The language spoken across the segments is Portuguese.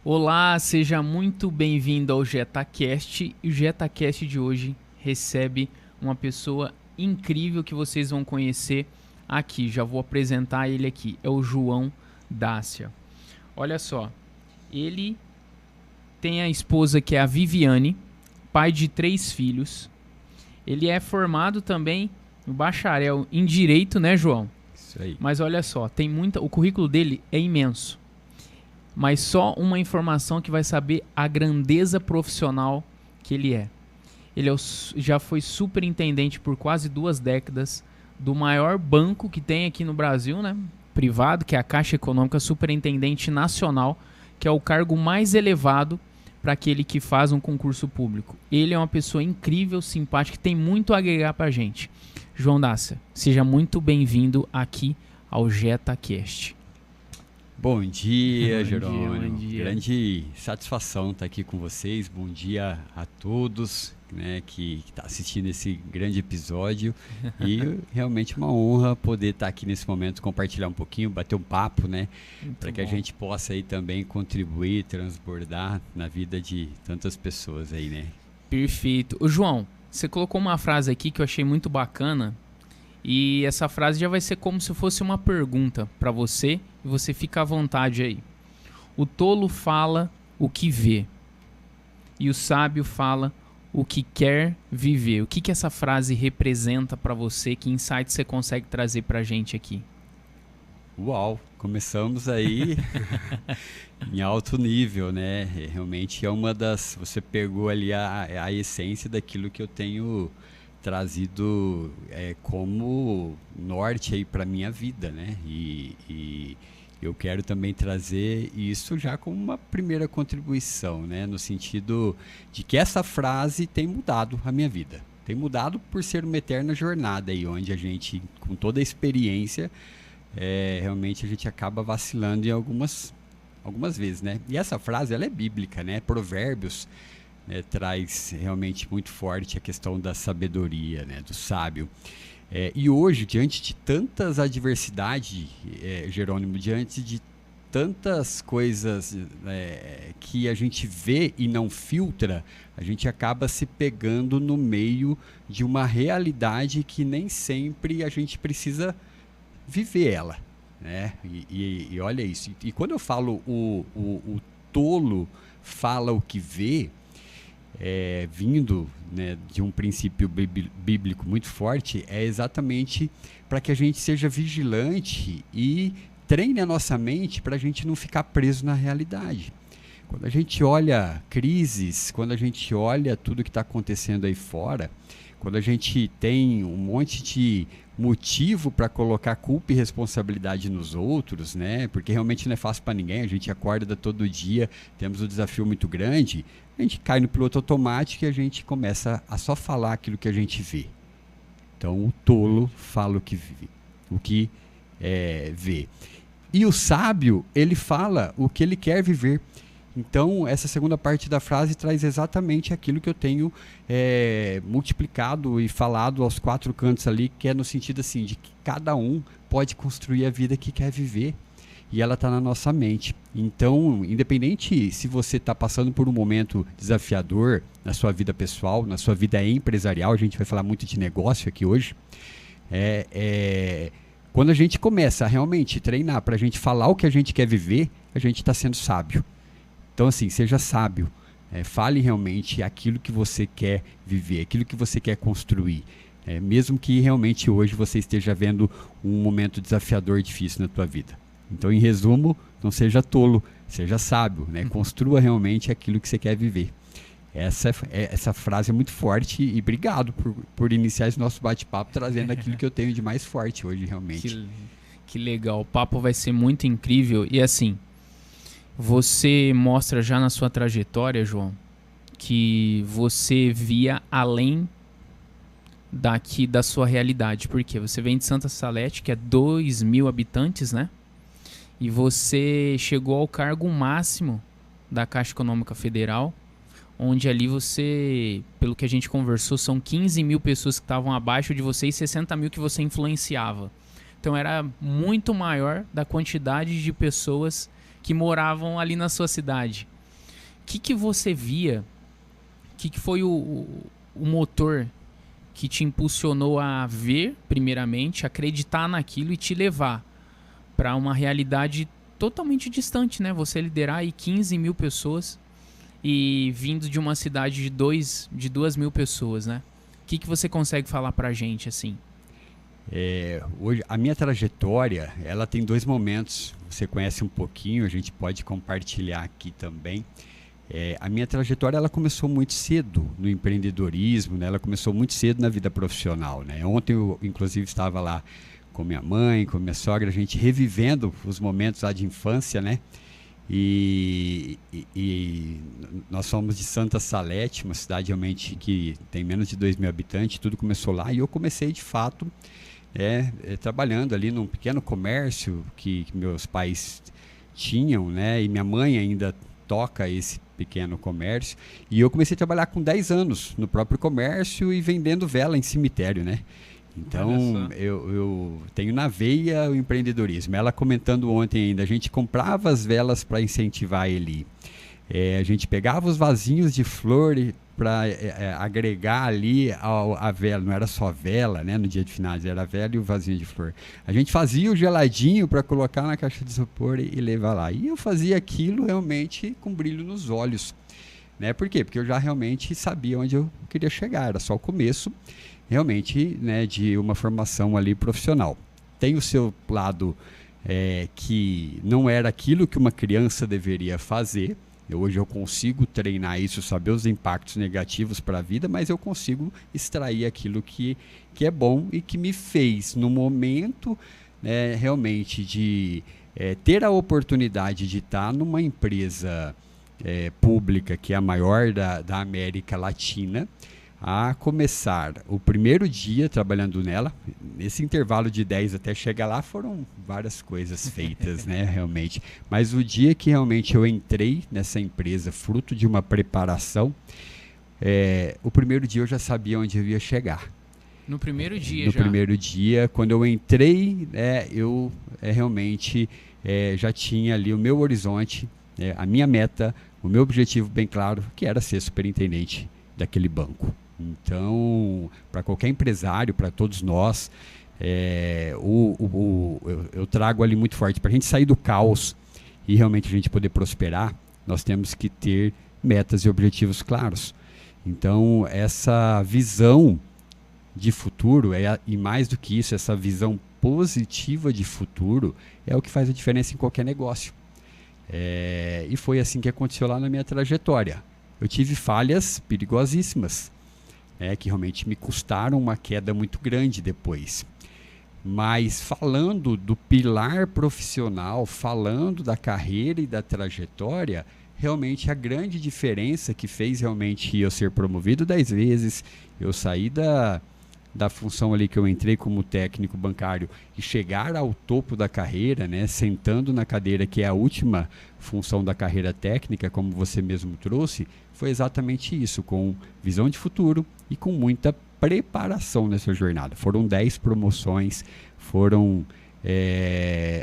Olá, seja muito bem-vindo ao JetaCast. E o JetaCast de hoje recebe uma pessoa incrível que vocês vão conhecer aqui. Já vou apresentar ele aqui. É o João Dácia. Olha só, ele tem a esposa que é a Viviane, pai de 3 filhos. Ele é formado também no bacharel em Direito, né, João? Isso aí. Mas olha só, o currículo dele é imenso. Mas só uma informação que vai saber a grandeza profissional que ele é. Ele já foi superintendente por quase 2 décadas do maior banco que tem aqui no Brasil, né? Privado, que é a Caixa Econômica, superintendente nacional, que é o cargo mais elevado para aquele que faz um concurso público. Ele é uma pessoa incrível, simpática, que tem muito a agregar para a gente. João Dácia, seja muito bem-vindo aqui ao JetaCast. Bom dia, Bom Jerônimo. dia. Grande satisfação estar aqui com vocês. Bom dia a todos, né, que estão assistindo esse grande episódio. E realmente uma honra poder estar aqui nesse momento, compartilhar um pouquinho, bater um papo, né, para que a gente possa aí também contribuir, transbordar na vida de tantas pessoas aí, né? Perfeito. Ô, João, você colocou uma frase aqui que eu achei muito bacana. E essa frase já vai ser como se fosse uma pergunta para você, e você fica à vontade aí. O tolo fala o que vê, e o sábio fala o que quer viver. O que essa frase representa para você? Que insight você consegue trazer para a gente aqui? Uau, começamos aí em alto nível, né? Realmente é uma das... Você pegou ali a essência daquilo que eu tenho trazido como norte aí para minha vida, né? E eu quero também trazer isso já como uma primeira contribuição, né? No sentido de que essa frase tem mudado a minha vida. Tem mudado por ser uma eterna jornada aí, onde a gente, com toda a experiência, realmente a gente acaba vacilando em algumas vezes, né? E essa frase, ela é bíblica, né? Provérbios traz realmente muito forte a questão da sabedoria, né, do sábio. E hoje, diante de tantas adversidades, Jerônimo, diante de tantas coisas que a gente vê e não filtra, a gente acaba se pegando no meio de uma realidade que nem sempre a gente precisa viver ela, né? E olha isso. E quando eu falo o tolo fala o que vê, vindo, né, de um princípio bíblico muito forte, é exatamente para que a gente seja vigilante e treine a nossa mente para a gente não ficar preso na realidade. Quando a gente olha crises, quando a gente olha tudo que está acontecendo aí fora, quando a gente tem um monte de motivo para colocar culpa e responsabilidade nos outros, né? Porque realmente não é fácil para ninguém, a gente acorda todo dia, temos um desafio muito grande, a gente cai no piloto automático e a gente começa a só falar aquilo que a gente vê. Então o tolo fala o que vê. E o sábio, ele fala o que ele quer viver. Então, essa segunda parte da frase traz exatamente aquilo que eu tenho multiplicado e falado aos 4 cantos ali, que é no sentido assim, de que cada um pode construir a vida que quer viver e ela está na nossa mente. Então, independente se você está passando por um momento desafiador na sua vida pessoal, na sua vida empresarial, a gente vai falar muito de negócio aqui hoje, quando a gente começa a realmente treinar para a gente falar o que a gente quer viver, a gente está sendo sábio. Então, assim, seja sábio, fale realmente aquilo que você quer viver, aquilo que você quer construir. Mesmo que realmente hoje você esteja vendo um momento desafiador e difícil na tua vida. Então, em resumo, não seja tolo, seja sábio, né? Construa realmente aquilo que você quer viver. Essa frase é muito forte e obrigado por iniciar esse nosso bate-papo trazendo aquilo que eu tenho de mais forte hoje, realmente. Que legal, o papo vai ser muito incrível e assim... Você mostra já na sua trajetória, João, que você via além daqui da sua realidade. Por quê? Você vem de Santa Salete, que é 2.000 habitantes, né? E você chegou ao cargo máximo da Caixa Econômica Federal, onde ali você, pelo que a gente conversou, são 15.000 pessoas que estavam abaixo de você e 60.000 que você influenciava. Então era muito maior da quantidade de pessoas que moravam ali na sua cidade. que você via, o que foi o motor que te impulsionou a ver, primeiramente, acreditar naquilo e te levar para uma realidade totalmente distante, né? Você liderar aí 15 mil pessoas e vindo de uma cidade de 2 mil pessoas, né? O que você consegue falar pra gente, assim? Hoje, a minha trajetória, ela tem 2 momentos. Você conhece um pouquinho, a gente pode compartilhar aqui também. A minha trajetória, ela começou muito cedo no empreendedorismo, né? Ela começou muito cedo na vida profissional, né? Ontem eu, inclusive, estava lá com minha mãe, com minha sogra, a gente revivendo os momentos lá de infância, né? E nós somos de Santa Salete, uma cidade realmente que tem menos de 2 mil habitantes, tudo começou lá e eu comecei de fato trabalhando ali num pequeno comércio que meus pais tinham, né? E minha mãe ainda toca esse pequeno comércio e eu comecei a trabalhar com 10 anos no próprio comércio e vendendo vela em cemitério, né? Então, eu tenho na veia o empreendedorismo. Ela comentando ontem ainda, a gente comprava as velas para incentivar ele. A gente pegava os vasinhos de flor para agregar ali a vela. Não era só vela, né, no dia de finados, era a vela e o vasinho de flor. A gente fazia o geladinho para colocar na caixa de isopor e levar lá. E eu fazia aquilo realmente com brilho nos olhos. Né? Por quê? Porque eu já realmente sabia onde eu queria chegar. Era só o começo realmente, né, de uma formação ali profissional. Tem o seu lado que não era aquilo que uma criança deveria fazer. Hoje eu consigo treinar isso, saber os impactos negativos para a vida, mas eu consigo extrair aquilo que é bom e que me fez, no momento realmente de ter a oportunidade de estar numa empresa pública, que é a maior da América Latina, a começar o primeiro dia trabalhando nela. Nesse intervalo de 10 até chegar lá foram várias coisas feitas, né, realmente. Mas o dia que realmente eu entrei nessa empresa, fruto de uma preparação, o primeiro dia eu já sabia onde eu ia chegar. No primeiro dia no já? No primeiro dia, quando eu entrei, eu realmente já tinha ali o meu horizonte, a minha meta, o meu objetivo bem claro, que era ser superintendente daquele banco. Então, para qualquer empresário, para todos nós, eu trago ali muito forte. Para a gente sair do caos e realmente a gente poder prosperar, nós temos que ter metas e objetivos claros. Então, essa visão de futuro, e mais do que isso, essa visão positiva de futuro, é o que faz a diferença em qualquer negócio. E foi assim que aconteceu lá na minha trajetória. Eu tive falhas perigosíssimas, que realmente me custaram uma queda muito grande depois. Mas falando do pilar profissional, falando da carreira e da trajetória, realmente a grande diferença que fez realmente eu ser promovido 10 vezes, eu sair da função ali que eu entrei como técnico bancário e chegar ao topo da carreira, né, sentando na cadeira que é a última função da carreira técnica, como você mesmo trouxe, foi exatamente isso, com visão de futuro e com muita preparação nessa jornada. Foram 10 promoções, foram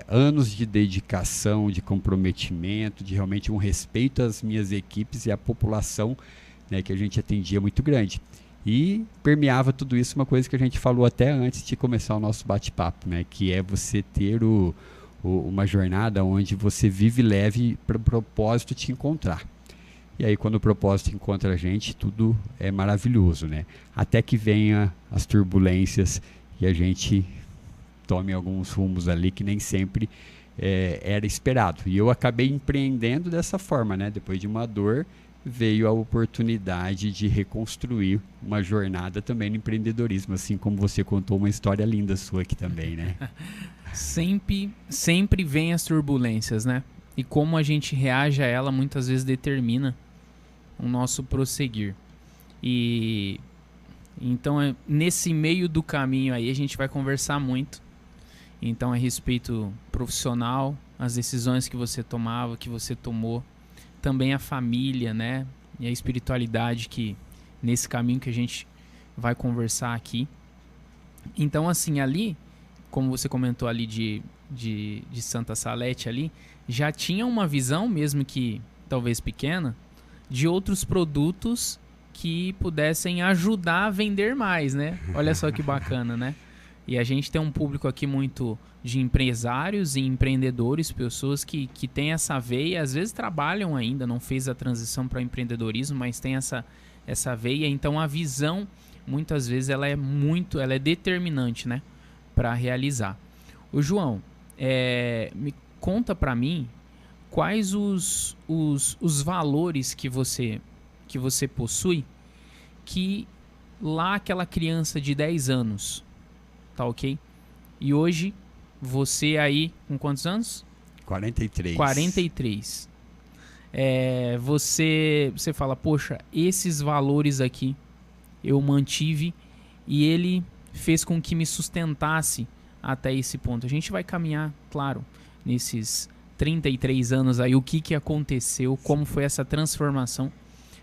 anos de dedicação, de comprometimento, de realmente um respeito às minhas equipes e à população, né, que a gente atendia muito grande. E permeava tudo isso uma coisa que a gente falou até antes de começar o nosso bate-papo, né? Que é você ter uma jornada onde você vive leve para o propósito te encontrar. E aí quando o propósito encontra a gente, tudo é maravilhoso, né? Até que venha as turbulências e a gente tome alguns rumos ali que nem sempre era esperado. E eu acabei empreendendo dessa forma, né? Depois de uma dor, veio a oportunidade de reconstruir uma jornada também no empreendedorismo, assim como você contou uma história linda sua aqui também, né? Sempre vem as turbulências, né? E como a gente reage a ela muitas vezes determina o nosso prosseguir. E então nesse meio do caminho aí a gente vai conversar muito. Então a respeito profissional, as decisões que você tomava, que você tomou, também a família, né? E a espiritualidade que nesse caminho que a gente vai conversar aqui. Então, assim, ali, como você comentou ali de Santa Salete ali, já tinha uma visão, mesmo que talvez pequena, de outros produtos que pudessem ajudar a vender mais, né? Olha só que bacana, né? E a gente tem um público aqui muito de empresários e empreendedores, pessoas que têm essa veia, às vezes trabalham ainda, não fez a transição para empreendedorismo, mas tem essa veia. Então a visão, muitas vezes, ela é determinante, né? Para realizar. Ô João, me conta para mim quais os valores que você possui, que lá aquela criança de 10 anos, tá ok? E hoje, você aí, com quantos anos? 43. 43. Você fala, poxa, esses valores aqui eu mantive e ele fez com que me sustentasse até esse ponto. A gente vai caminhar, claro, nesses 33 anos aí, o que aconteceu, como foi essa transformação,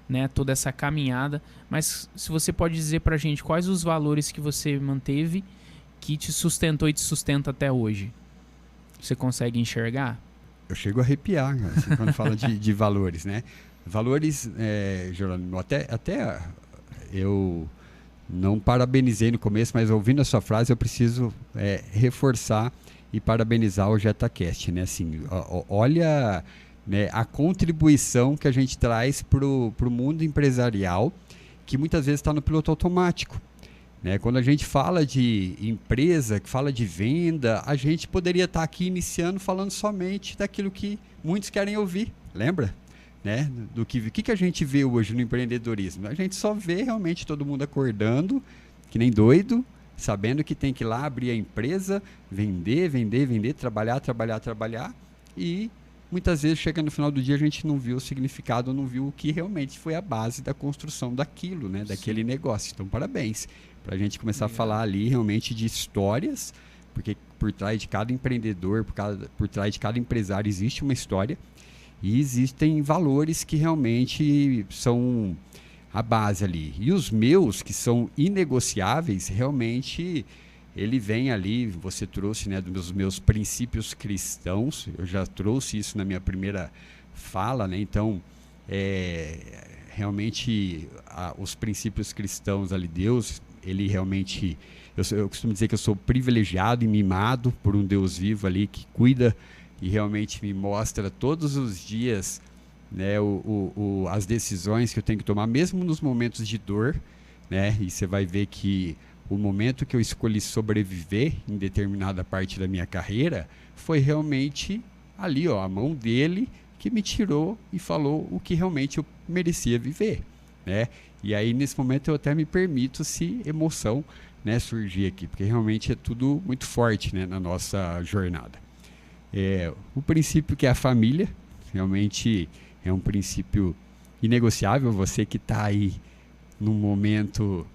né, toda essa caminhada, mas se você pode dizer pra gente quais os valores que você manteve que te sustentou e te sustenta até hoje. Você consegue enxergar? Eu chego a arrepiar, assim, quando fala de valores, né? Valores, Jerônimo, até eu não parabenizei no começo, mas ouvindo a sua frase eu preciso reforçar e parabenizar o JetaCast, né? Assim, olha, né, a contribuição que a gente traz para o mundo empresarial, que muitas vezes está no piloto automático. Né? Quando a gente fala de empresa, que fala de venda, a gente poderia estar aqui iniciando falando somente daquilo que muitos querem ouvir, lembra? Né? Do que a gente vê hoje no empreendedorismo? A gente só vê realmente todo mundo acordando, que nem doido, sabendo que tem que ir lá abrir a empresa, vender, trabalhar, e muitas vezes chega no final do dia a gente não viu o significado, não viu o que realmente foi a base da construção daquilo, né? Daquele negócio. Então, parabéns. Para a gente começar a falar ali realmente de histórias, porque por trás de cada empreendedor, por trás de cada empresário existe uma história e existem valores que realmente são a base ali. E os meus, que são inegociáveis, realmente ele vem ali, você trouxe, né, dos meus princípios cristãos, eu já trouxe isso na minha primeira fala, né? Então, realmente os princípios cristãos ali, Deus, ele realmente, eu costumo dizer que eu sou privilegiado e mimado por um Deus vivo ali que cuida e realmente me mostra todos os dias, né, as decisões que eu tenho que tomar, mesmo nos momentos de dor, né? E você vai ver que o momento que eu escolhi sobreviver em determinada parte da minha carreira foi realmente ali, a mão dele que me tirou e falou o que realmente eu merecia viver, né? E aí, nesse momento, eu até me permito se emoção, né, surgir aqui, porque realmente é tudo muito forte, né, na nossa jornada. O princípio que é a família, realmente é um princípio inegociável. Você que está aí num momento,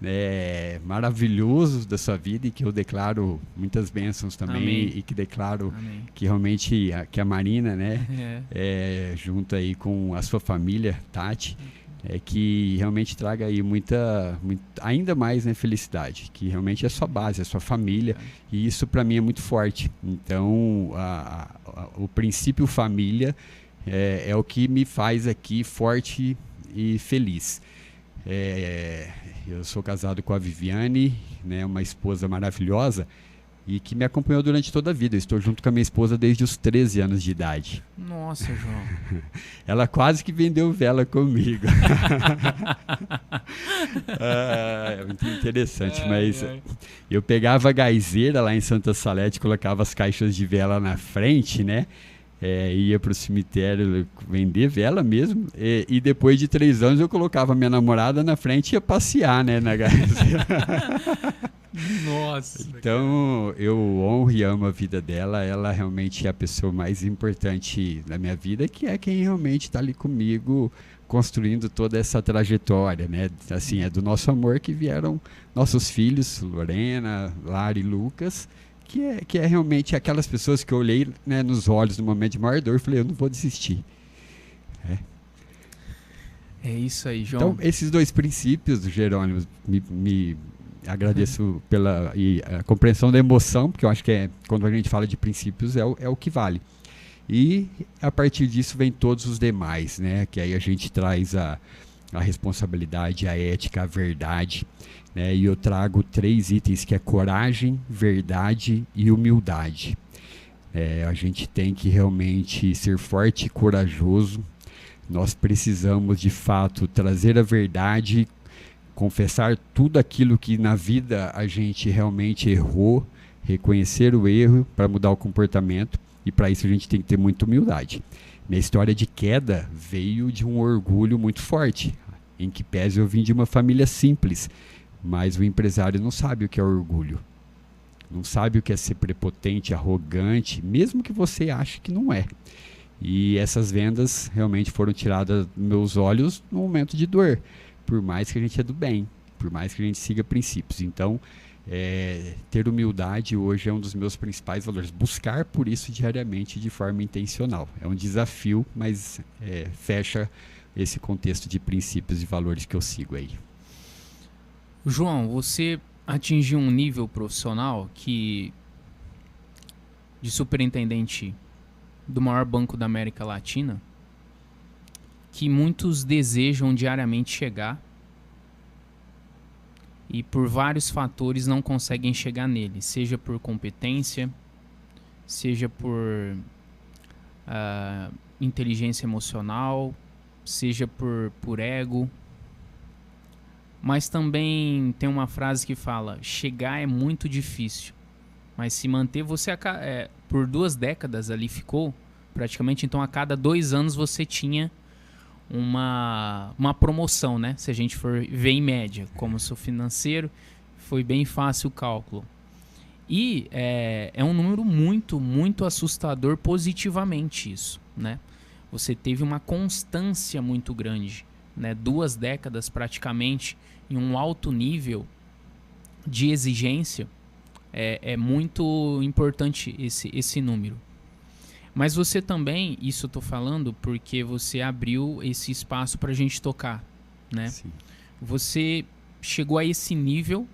né, maravilhoso da sua vida e que eu declaro muitas bênçãos também. Amém. E que declaro Amém. Que realmente que a Marina, né, junto aí com a sua família, Tati, que realmente traga aí muita ainda mais, né, felicidade, que realmente é a sua base, a sua família, e isso para mim é muito forte. Então o princípio família é o que me faz aqui forte e feliz. Eu sou casado com a Viviane, né, uma esposa maravilhosa e que me acompanhou durante toda a vida. Eu estou junto com a minha esposa desde os 13 anos de idade. Nossa, João. Ela quase que vendeu vela comigo. É muito interessante, mas eu pegava a gaizeira lá em Santa Salete, colocava as caixas de vela na frente, né? Ia para o cemitério vender vela mesmo, e depois de 3 anos eu colocava minha namorada na frente e ia passear, né, na gaizeira. Nossa. Então eu honro e amo a vida dela. Ela realmente é a pessoa mais importante da minha vida, que é quem realmente está ali comigo construindo toda essa trajetória, né? Assim, é do nosso amor que vieram nossos filhos, Lorena, Lara e Lucas, que é realmente aquelas pessoas que eu olhei, né, nos olhos no momento de maior dor e falei, eu não vou desistir. É isso aí, João. Então, esses 2 princípios, Jerônimo, me agradeço pela a compreensão da emoção, porque eu acho que quando a gente fala de princípios é o que vale. E a partir disso vem todos os demais, né? Que aí a gente traz a responsabilidade, a ética, a verdade, né? E eu trago 3 itens que é coragem, verdade e humildade. A gente tem que realmente ser forte e corajoso. Nós precisamos de fato trazer a verdade, confessar tudo aquilo que na vida a gente realmente errou, reconhecer o erro para mudar o comportamento, e para isso a gente tem que ter muita humildade. Minha história de queda veio de um orgulho muito forte, em que pese eu vim de uma família simples, mas o empresário não sabe o que é orgulho, não sabe o que é ser prepotente, arrogante, mesmo que você ache que não é. E essas vendas realmente foram tiradas dos meus olhos no momento de dor, por mais que a gente é do bem, por mais que a gente siga princípios. Então, ter humildade hoje é um dos meus principais valores. Buscar por isso diariamente de forma intencional. É um desafio, mas fecha esse contexto de princípios e valores que eu sigo aí. João, você atingiu um nível profissional de superintendente do maior banco da América Latina, que muitos desejam diariamente chegar e por vários fatores não conseguem chegar nele, seja por competência, seja por inteligência emocional, seja por ego. Mas também tem uma frase que fala: chegar é muito difícil, mas se manter, você por 2 décadas ali ficou, praticamente, então a cada 2 anos você tinha uma promoção, né? Se a gente for ver em média, como sou financeiro, foi bem fácil o cálculo. E é um número muito, muito assustador positivamente isso, né? Você teve uma constância muito grande, né? 2 décadas praticamente em um alto nível de exigência. É muito importante esse número. Mas você também, isso eu tô falando porque você abriu esse espaço para a gente tocar, né? Sim. Você chegou a esse nível,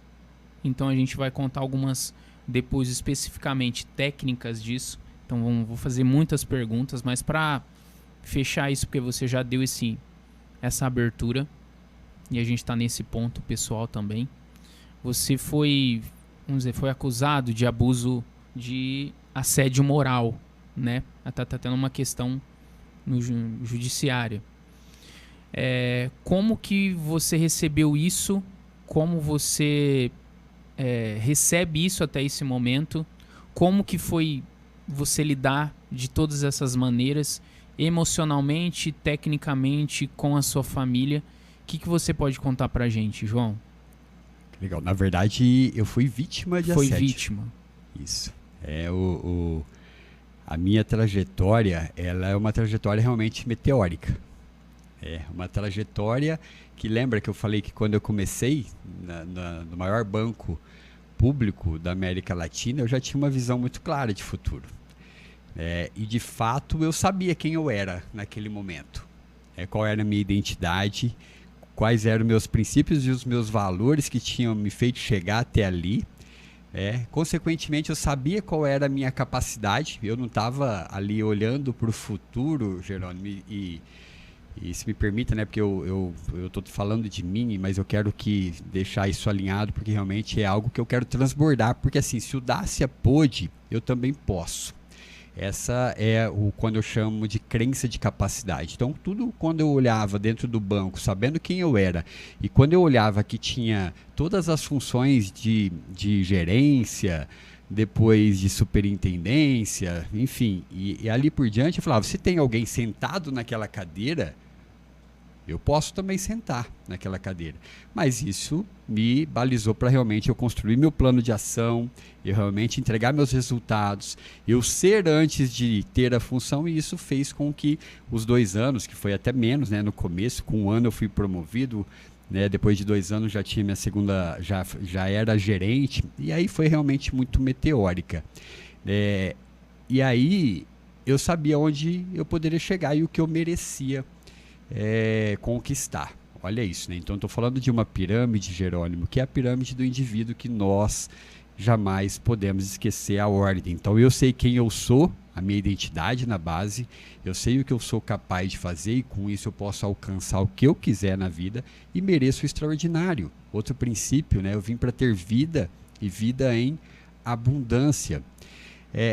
então a gente vai contar algumas depois especificamente técnicas disso. Então vou fazer muitas perguntas, mas para fechar isso, porque você já deu essa abertura e a gente está nesse ponto pessoal também. Você foi acusado de abuso de assédio moral, né? Tá tendo uma questão no judiciária. Como que você recebeu isso? Como você recebe isso até esse momento? Como que foi você lidar de todas essas maneiras, emocionalmente, tecnicamente, com a sua família? O que você pode contar pra gente, João? Legal. Na verdade, eu fui vítima de assédio. Foi vítima. Isso. A minha trajetória, ela é uma trajetória realmente meteórica. É uma trajetória que, lembra que eu falei que quando eu comecei no maior banco público da América Latina, eu já tinha uma visão muito clara de futuro. E de fato eu sabia quem eu era naquele momento. Qual era a minha identidade, quais eram meus princípios e os meus valores que tinham me feito chegar até ali. Consequentemente, eu sabia qual era a minha capacidade. Eu não estava ali olhando para o futuro, Jerônimo, e se me permita, né, porque eu estou falando de mim, mas eu quero deixar isso alinhado, porque realmente é algo que eu quero transbordar, porque assim, se o Dacia pôde, eu também posso. Essa é quando eu chamo de crença de capacidade. Então, tudo quando eu olhava dentro do banco, sabendo quem eu era, e quando eu olhava que tinha todas as funções de gerência, depois de superintendência, enfim, e ali por diante, eu falava, se tem alguém sentado naquela cadeira, eu posso também sentar naquela cadeira. Mas isso me balizou para realmente eu construir meu plano de ação, eu realmente entregar meus resultados, eu ser antes de ter a função, e isso fez com que os 2 anos, que foi até menos, né, no começo, com 1 ano eu fui promovido, né, depois de 2 anos já tinha minha segunda, já era gerente, e aí foi realmente muito meteórica. E aí eu sabia onde eu poderia chegar e o que eu merecia conquistar. Olha isso, né? Então estou falando de uma pirâmide, Jerônimo, que é a pirâmide do indivíduo, que nós jamais podemos esquecer a ordem. Então eu sei quem eu sou a minha identidade na base, eu sei o que eu sou capaz de fazer e com isso eu posso alcançar o que eu quiser na vida e mereço o extraordinário. Outro princípio, né? Eu vim para ter vida e vida em abundância.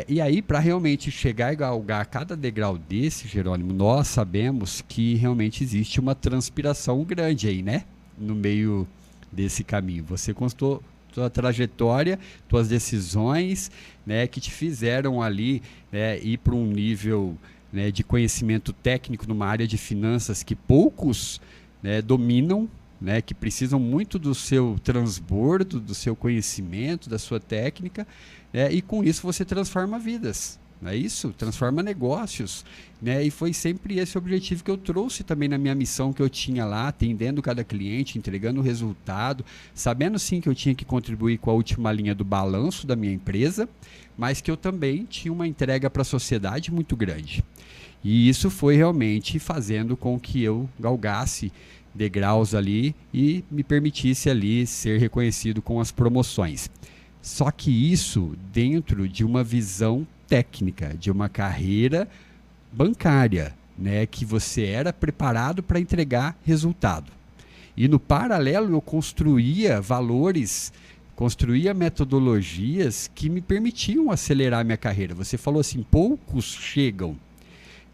E aí, para realmente chegar e galgar cada degrau desse, Jerônimo, nós sabemos que realmente existe uma transpiração grande aí, né? No meio desse caminho. Você constou tua trajetória, tuas decisões, né, que te fizeram ali, né, ir para um nível, né, de conhecimento técnico numa área de finanças que poucos, né, dominam, né, que precisam muito do seu transbordo, do seu conhecimento, da sua técnica, né, e com isso você transforma vidas. Não é isso? Transforma negócios, né? E foi sempre esse objetivo que eu trouxe também na minha missão que eu tinha lá, atendendo cada cliente, entregando o resultado, sabendo sim que eu tinha que contribuir com a última linha do balanço da minha empresa, mas que eu também tinha uma entrega para a sociedade muito grande. E isso foi realmente fazendo com que eu galgasse degraus ali e me permitisse ali ser reconhecido com as promoções. Só que isso dentro de uma visão técnica, de uma carreira bancária, né, que você era preparado para entregar resultado. E no paralelo eu construía valores, construía metodologias que me permitiam acelerar minha carreira. Você falou assim, poucos chegam,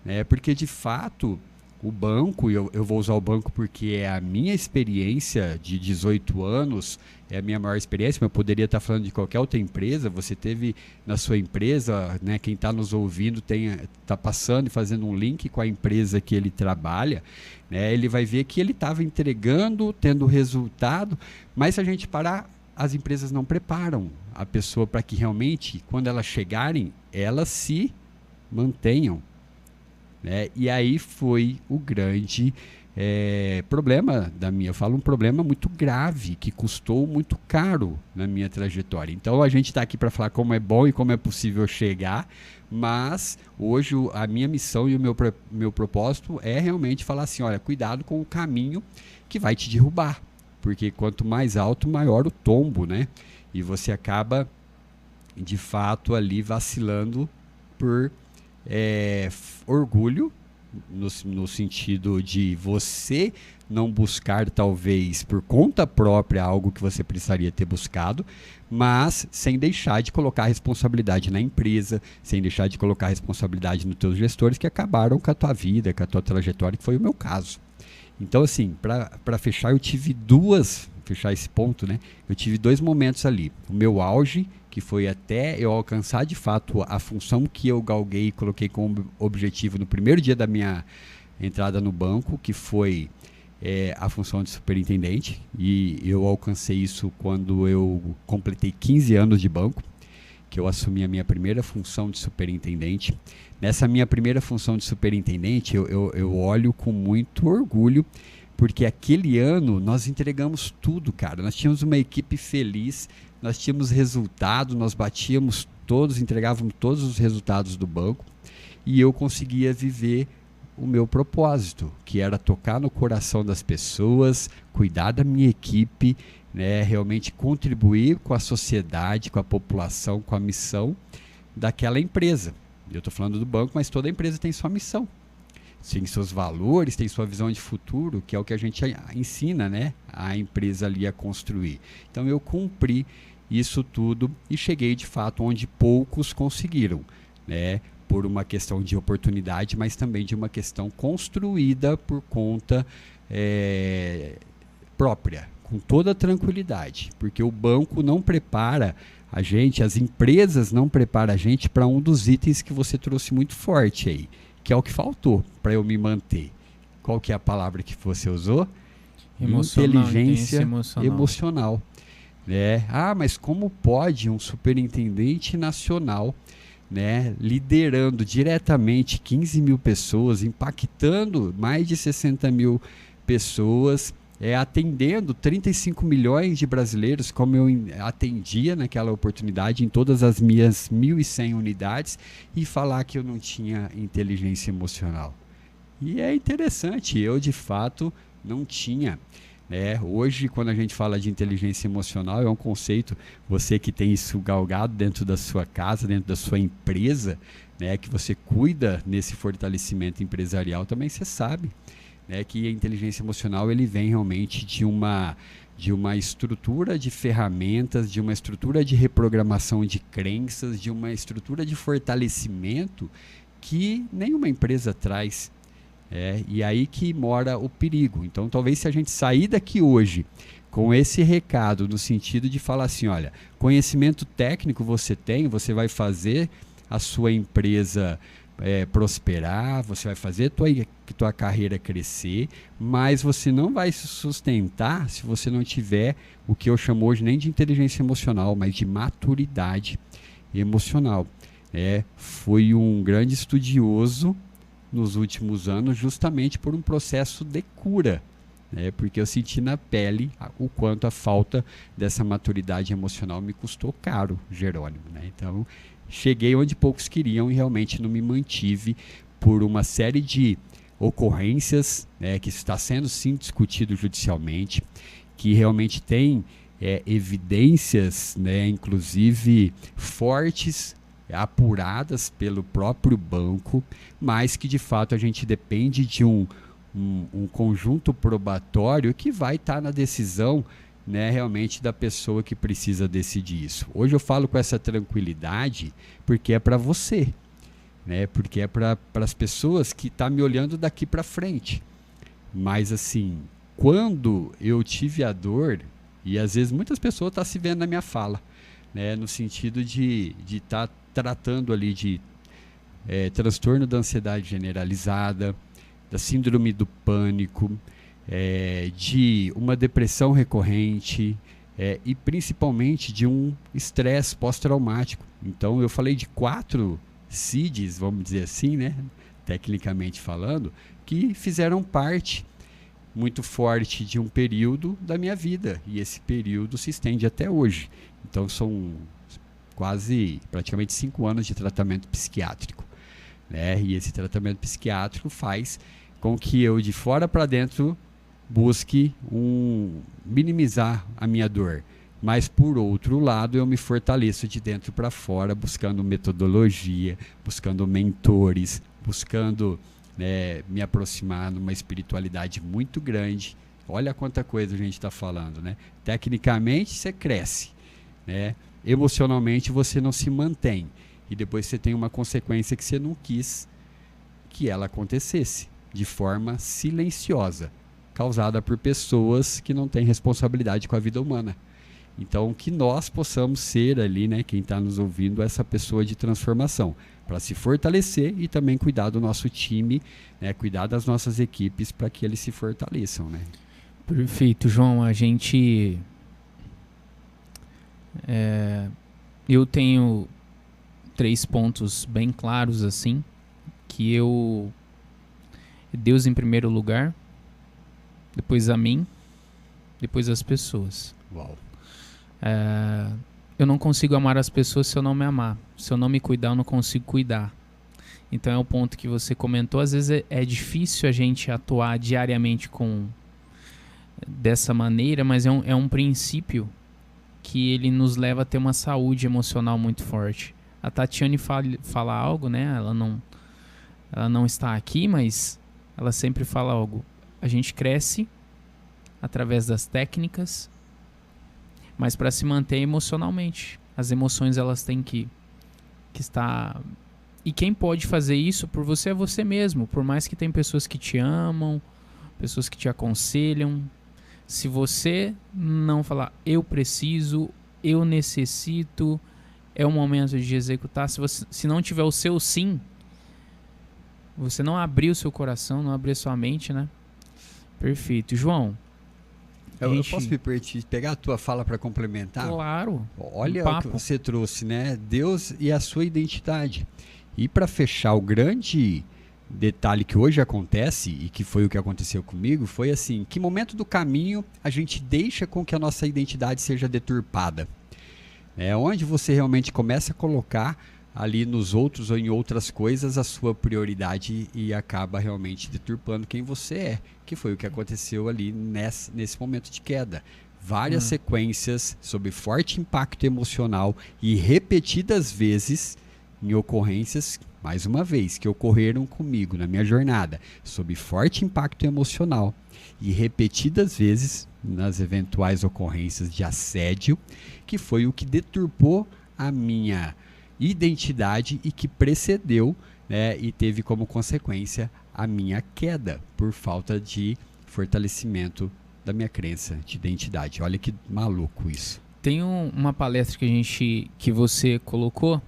né, porque de fato o banco, eu vou usar o banco porque é a minha experiência de 18 anos, é a minha maior experiência, mas eu poderia estar falando de qualquer outra empresa. Você teve na sua empresa, né, quem está nos ouvindo está passando e fazendo um link com a empresa que ele trabalha, né, ele vai ver que ele estava entregando, tendo resultado, mas se a gente parar, as empresas não preparam a pessoa para que realmente, quando elas chegarem, elas se mantenham. Né? E aí foi o grande problema da minha, eu falo um problema muito grave, que custou muito caro na minha trajetória. Então a gente está aqui para falar como é bom e como é possível chegar, mas hoje a minha missão e o meu propósito é realmente falar assim, olha, cuidado com o caminho que vai te derrubar, porque quanto mais alto, maior o tombo, né? E você acaba, de fato, ali vacilando por orgulho, no sentido de você não buscar talvez por conta própria algo que você precisaria ter buscado, mas sem deixar de colocar a responsabilidade na empresa, sem deixar de colocar a responsabilidade nos teus gestores que acabaram com a tua vida, com a tua trajetória, que foi o meu caso. Então assim, para fechar, fechar esse ponto, né? Eu tive 2 momentos ali. O meu auge, que foi até eu alcançar de fato a função que eu galguei e coloquei como objetivo no primeiro dia da minha entrada no banco, que foi a função de superintendente, e eu alcancei isso quando eu completei 15 anos de banco, que eu assumi a minha primeira função de superintendente. Nessa minha primeira função de superintendente, eu olho com muito orgulho, porque aquele ano nós entregamos tudo, cara. Nós tínhamos uma equipe feliz, nós tínhamos resultado, nós batíamos todos, entregávamos todos os resultados do banco e eu conseguia viver o meu propósito, que era tocar no coração das pessoas, cuidar da minha equipe, né, realmente contribuir com a sociedade, com a população, com a missão daquela empresa. Eu estou falando do banco, mas toda empresa tem sua missão. Tem seus valores, tem sua visão de futuro, que é o que a gente ensina, né, a empresa ali a construir. Então eu cumpri isso tudo e cheguei de fato onde poucos conseguiram, né, por uma questão de oportunidade, mas também de uma questão construída por conta própria, com toda a tranquilidade, porque o banco não prepara a gente, as empresas não preparam a gente para um dos itens que você trouxe muito forte aí, que é o que faltou para eu me manter. Qual que é a palavra que você usou? Inteligência emocional. Né? Ah, mas como pode um superintendente nacional, né, liderando diretamente 15 mil pessoas, impactando mais de 60 mil pessoas, atendendo 35 milhões de brasileiros, como eu atendia naquela oportunidade em todas as minhas 1.100 unidades, e falar que eu não tinha inteligência emocional? E é interessante, eu de fato não tinha, né? Hoje, quando a gente fala de inteligência emocional, é um conceito, você que tem isso galgado dentro da sua casa, dentro da sua empresa, né, que você cuida nesse fortalecimento empresarial, também você sabe, né, que a inteligência emocional ele vem realmente de uma estrutura de ferramentas, de uma estrutura de reprogramação de crenças, de uma estrutura de fortalecimento que nenhuma empresa traz. E aí que mora o perigo. Então, talvez se a gente sair daqui hoje com esse recado, no sentido de falar assim, olha, conhecimento técnico você tem, você vai fazer a sua empresa prosperar, você vai fazer tua carreira crescer, mas você não vai se sustentar se você não tiver o que eu chamo hoje nem de inteligência emocional, mas de maturidade emocional. Fui um grande estudioso nos últimos anos justamente por um processo de cura, porque eu senti na pele o quanto a falta dessa maturidade emocional me custou caro, Jerônimo, Então, cheguei onde poucos queriam e realmente não me mantive por uma série de ocorrências, que está sendo sim discutido judicialmente, que realmente tem evidências, inclusive fortes, apuradas pelo próprio banco, mas que de fato a gente depende de um conjunto probatório que vai estar na decisão, realmente da pessoa que precisa decidir isso. Hoje eu falo com essa tranquilidade porque é para você, porque é para as pessoas que estão me olhando daqui para frente. Mas assim, quando eu tive a dor, e às vezes muitas pessoas estão se vendo na minha fala, no sentido de estar tratando ali de transtorno da ansiedade generalizada, da síndrome do pânico, de uma depressão recorrente e principalmente de um estresse pós-traumático. Então eu falei de 4 CIDs, vamos dizer assim, tecnicamente falando, que fizeram parte muito forte de um período da minha vida, e esse período se estende até hoje. Então são praticamente 5 anos de tratamento psiquiátrico, e esse tratamento psiquiátrico faz com que eu de fora para dentro busque minimizar a minha dor, mas por outro lado eu me fortaleço de dentro para fora, buscando metodologia, buscando mentores, buscando me aproximar numa espiritualidade muito grande. Olha quanta coisa a gente está falando, Tecnicamente você cresce, emocionalmente você não se mantém, e depois você tem uma consequência que você não quis que ela acontecesse, de forma silenciosa, causada por pessoas que não têm responsabilidade com a vida humana. Então, que nós possamos ser ali, quem está nos ouvindo, essa pessoa de transformação, para se fortalecer e também cuidar do nosso time, cuidar das nossas equipes para que eles se fortaleçam. Perfeito, João. A gente... eu tenho 3 pontos bem claros, assim, que Deus em primeiro lugar, depois a mim, depois as pessoas. Uau. Eu não consigo amar as pessoas se eu não me amar. Se eu não me cuidar, eu não consigo cuidar. Então é o ponto que você comentou. Às vezes é difícil a gente atuar diariamente dessa maneira, mas é um princípio que ele nos leva a ter uma saúde emocional muito forte. A Tatiane fala algo, ela não está aqui, mas ela sempre fala algo. A gente cresce através das técnicas, mas para se manter emocionalmente. As emoções elas têm que estar... E quem pode fazer isso por você é você mesmo. Por mais que tem pessoas que te amam, pessoas que te aconselham. Se você não falar, eu preciso, eu necessito, é o momento de executar. Se não tiver o seu sim, você não abrir o seu coração, não abrir a sua mente, Perfeito. João, eu posso me permitir pegar a tua fala para complementar? Claro. Olha o que você trouxe, Deus e a sua identidade. E para fechar, o grande detalhe que hoje acontece, e que foi o que aconteceu comigo, foi assim, que momento do caminho a gente deixa com que a nossa identidade seja deturpada? Onde você realmente começa a colocar ali nos outros ou em outras coisas a sua prioridade e acaba realmente deturpando quem você é, que foi o que aconteceu ali nesse momento de queda. Várias sequências sob forte impacto emocional e repetidas vezes em ocorrências, mais uma vez, que ocorreram comigo na minha jornada, sob forte impacto emocional e repetidas vezes nas eventuais ocorrências de assédio, que foi o que deturpou a minha identidade e que precedeu, né, e teve como consequência a minha queda por falta de fortalecimento da minha crença de identidade. Olha que maluco isso. Tem uma palestra que você colocou,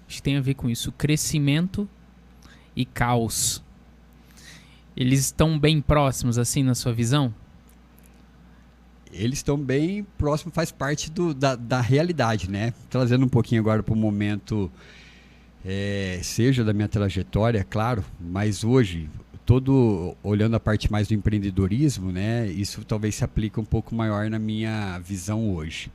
acho que tem a ver com isso, crescimento e caos. Eles estão bem próximos assim na sua visão? Eles estão bem próximos, faz parte da realidade, né? Trazendo um pouquinho agora para o momento, seja da minha trajetória, claro, mas hoje, olhando a parte mais do empreendedorismo, né? Isso talvez se aplique um pouco maior na minha visão hoje.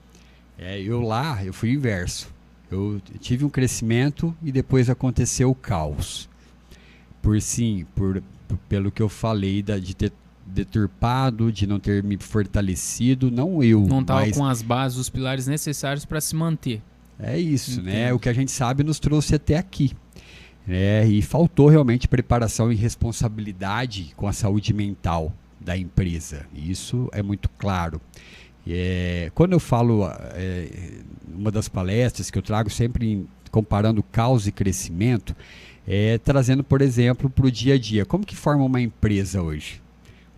Eu fui inverso. Eu tive um crescimento e depois aconteceu o caos. Pelo que eu falei de ter deturpado, de não ter me fortalecido, não eu. Não estava com as bases, os pilares necessários para se manter. É isso, né? O que a gente sabe nos trouxe até aqui. E faltou realmente preparação e responsabilidade com a saúde mental da empresa. Isso é muito claro. Quando eu falo, uma das palestras que eu trago sempre comparando caos e crescimento, trazendo, por exemplo, para o dia a dia. Como que forma uma empresa hoje?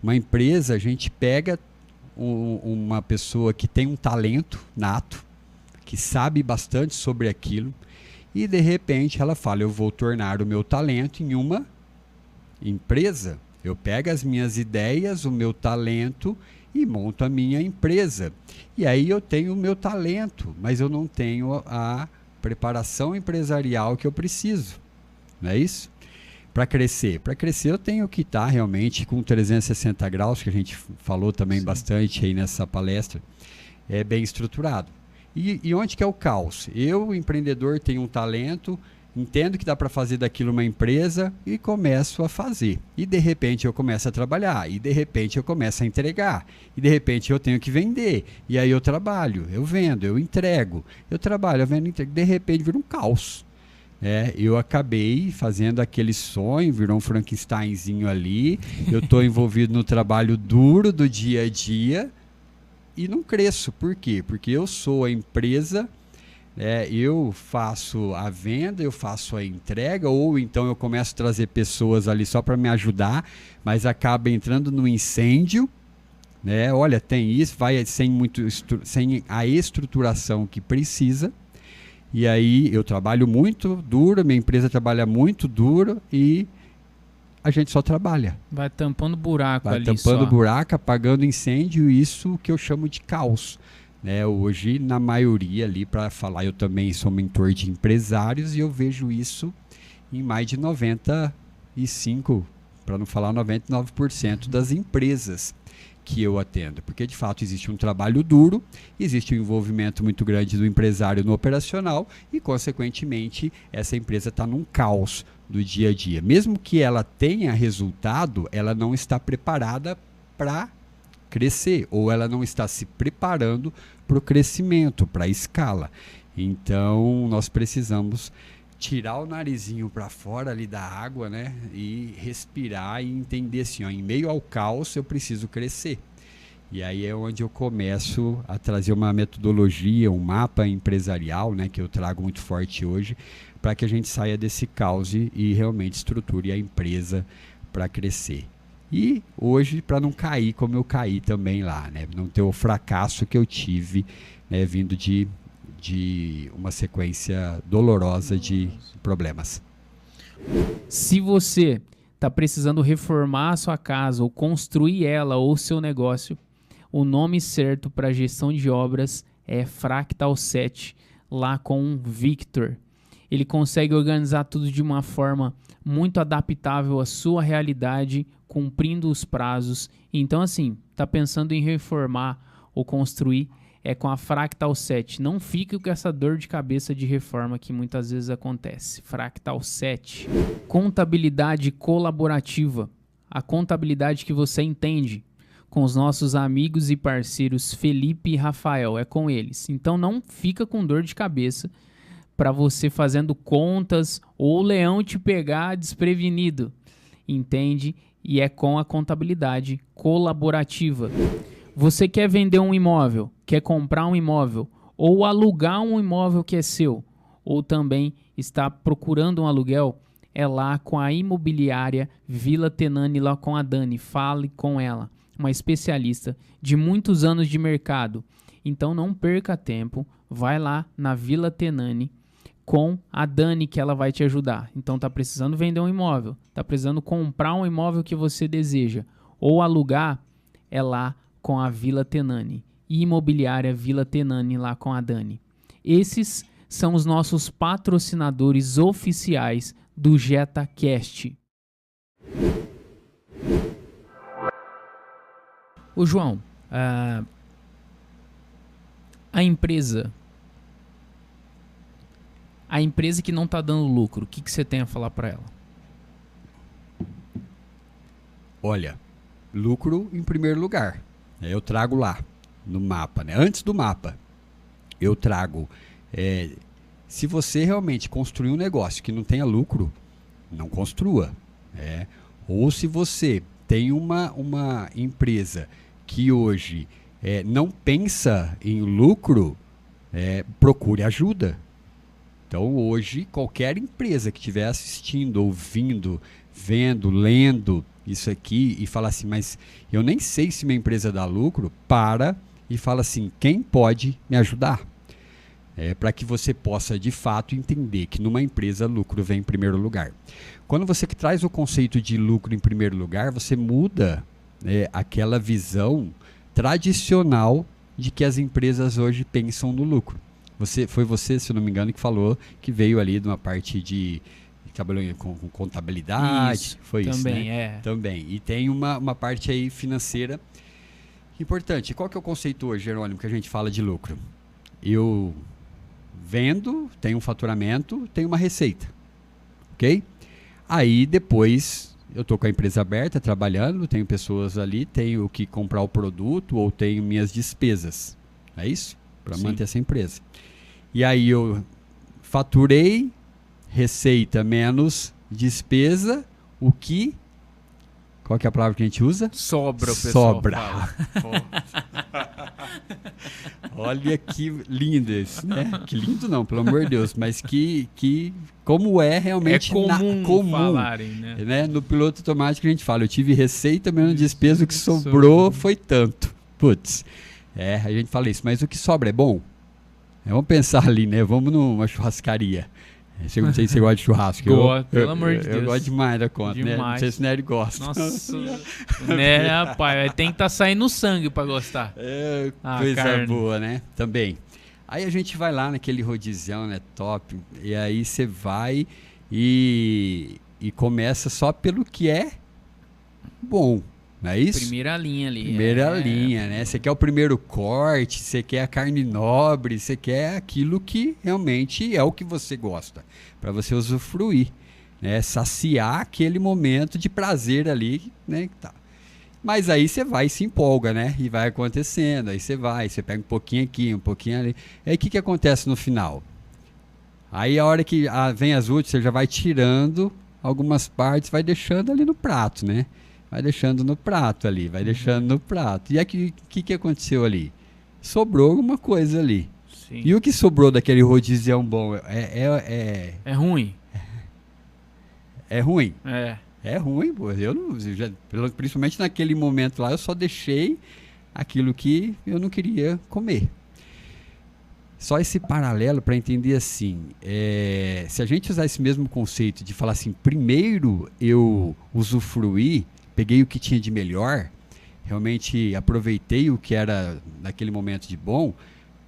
Uma empresa, a gente pega uma pessoa que tem um talento nato, que sabe bastante sobre aquilo, e de repente ela fala, eu vou tornar o meu talento em uma empresa. Eu pego as minhas ideias, o meu talento e monto a minha empresa. E aí eu tenho o meu talento, mas eu não tenho a preparação empresarial que eu preciso. Não é isso? Para crescer eu tenho que estar realmente com 360 graus, que a gente falou também bastante aí nessa palestra, bem estruturado. E onde que é o caos? Eu, empreendedor, tenho um talento, entendo que dá para fazer daquilo uma empresa e começo a fazer. E de repente eu começo a trabalhar, e de repente eu começo a entregar, e de repente eu tenho que vender. E aí eu trabalho, eu vendo, eu entrego, eu trabalho, eu vendo, entrego. De repente vira um caos. Eu acabei fazendo aquele sonho, virou um Frankensteinzinho ali, eu estou envolvido no trabalho duro do dia a dia e não cresço. Por quê? Porque eu sou a empresa, eu faço a venda, eu faço a entrega, ou então eu começo a trazer pessoas ali só para me ajudar, mas acaba entrando no incêndio, olha, tem isso, vai sem a estruturação que precisa. E aí eu trabalho muito duro, minha empresa trabalha muito duro e a gente só trabalha. Vai tampando buraco ali. Vai tampando buraco, apagando incêndio, isso que eu chamo de caos. Hoje, na maioria ali, para falar, eu também sou mentor de empresários e eu vejo isso em mais de 95%, para não falar 99% das empresas que eu atendo, porque de fato existe um trabalho duro, existe um envolvimento muito grande do empresário no operacional e consequentemente essa empresa está num caos do dia a dia. Mesmo que ela tenha resultado, ela não está preparada para crescer, ou ela não está se preparando para o crescimento, para a escala. Então nós precisamos tirar o narizinho para fora ali da água, né? E respirar e entender assim, em meio ao caos eu preciso crescer. E aí é onde eu começo a trazer uma metodologia, um mapa empresarial, né? Que eu trago muito forte hoje, para que a gente saia desse caos e realmente estruture a empresa para crescer. E hoje, para não cair como eu caí também lá, né? Não ter o fracasso que eu tive, né? Vindo de uma sequência dolorosa de problemas. Se você está precisando reformar a sua casa ou construir ela ou seu negócio, o nome certo para gestão de obras é Fractal 7, lá com o Victor. Ele consegue organizar tudo de uma forma muito adaptável à sua realidade, cumprindo os prazos. Então, assim, está pensando em reformar ou construir, é com a Fractal 7. Não fique com essa dor de cabeça de reforma que muitas vezes acontece. Fractal 7. Contabilidade colaborativa. A contabilidade que você entende. Com os nossos amigos e parceiros Felipe e Rafael. É com eles. Então não fica com dor de cabeça para você fazendo contas ou o leão te pegar desprevenido. Entende? E é com a contabilidade colaborativa. Você quer vender um imóvel, quer comprar um imóvel, ou alugar um imóvel que é seu, ou também está procurando um aluguel, é lá com a imobiliária Vila Tenani, lá com a Dani. Fale com ela, uma especialista de muitos anos de mercado. Então não perca tempo, vai lá na Vila Tenani com a Dani que ela vai te ajudar. Então tá precisando vender um imóvel, tá precisando comprar um imóvel que você deseja, ou alugar, é lá com a Vila Tenani. Imobiliária Vila Tenani, lá com a Dani. Esses são os nossos patrocinadores oficiais do JetaCast. Ô João, a empresa que não está dando lucro, o que você tem a falar para ela? Olha, lucro em primeiro lugar. Eu trago lá no mapa, né? Antes do mapa, eu trago. Se você realmente construir um negócio que não tenha lucro, não construa. Ou se você tem uma empresa que hoje não pensa em lucro, procure ajuda. Então hoje qualquer empresa que estiver assistindo, ouvindo, vendo, lendo isso aqui e fala assim, mas eu nem sei se minha empresa dá lucro, para e fala assim, quem pode me ajudar? Para que você possa de fato entender que numa empresa lucro vem em primeiro lugar. Quando você traz o conceito de lucro em primeiro lugar, você muda aquela visão tradicional de que as empresas hoje pensam no lucro. Foi você, se eu não me engano, que falou que veio ali de uma parte de trabalhou com contabilidade. Isso, foi também, isso, né? Também. E tem uma parte aí financeira importante. Qual que é o conceito hoje, Jerônimo, que a gente fala de lucro? Eu vendo, tenho um faturamento, tenho uma receita. Ok? Aí depois eu estou com a empresa aberta, trabalhando, tenho pessoas ali, tenho que comprar o produto ou tenho minhas despesas. É isso? Para manter essa empresa. E aí eu faturei, receita menos despesa, o que... Qual que é a palavra que a gente usa? Sobra, o pessoal sobra. fala. Olha que lindo isso, né? Que lindo não, pelo amor de Deus, mas que como é realmente comum falarem, né? No piloto automático a gente fala, eu tive receita menos despesa, o que sobrou foi tanto. Putz, a gente fala isso, mas o que sobra é bom? Vamos pensar ali, né? Vamos numa churrascaria. Não sei se você gosta de churrasco. Pelo amor de Deus. Eu gosto demais da conta, né? Não sei se o Nery gosta. Nossa, né, rapaz? Tem que estar saindo sangue para gostar. Coisa carne. boa, né? Também. Aí a gente vai lá naquele rodizão, né? Top. E aí você vai e começa só pelo que é bom. Não é isso? Primeira linha ali. Primeira linha, né? Você quer o primeiro corte, você quer a carne nobre, você quer aquilo que realmente é o que você gosta, para você usufruir, né? Saciar aquele momento de prazer ali, né? Tá. Mas aí você vai e se empolga, né? E vai acontecendo, aí você pega um pouquinho aqui, um pouquinho ali. Aí o que acontece no final? Aí a hora que vem as últimas, você já vai tirando algumas partes, vai deixando ali no prato, né? Vai deixando no prato ali, vai deixando no prato. E aqui, o que aconteceu ali? Sobrou alguma coisa ali. Sim. E o que sobrou daquele rodízio bom? É ruim. É ruim? É ruim, pô. Principalmente naquele momento lá, eu só deixei aquilo que eu não queria comer. Só esse paralelo para entender assim, se a gente usar esse mesmo conceito de falar assim, primeiro eu usufruí, peguei o que tinha de melhor, realmente aproveitei o que era naquele momento de bom,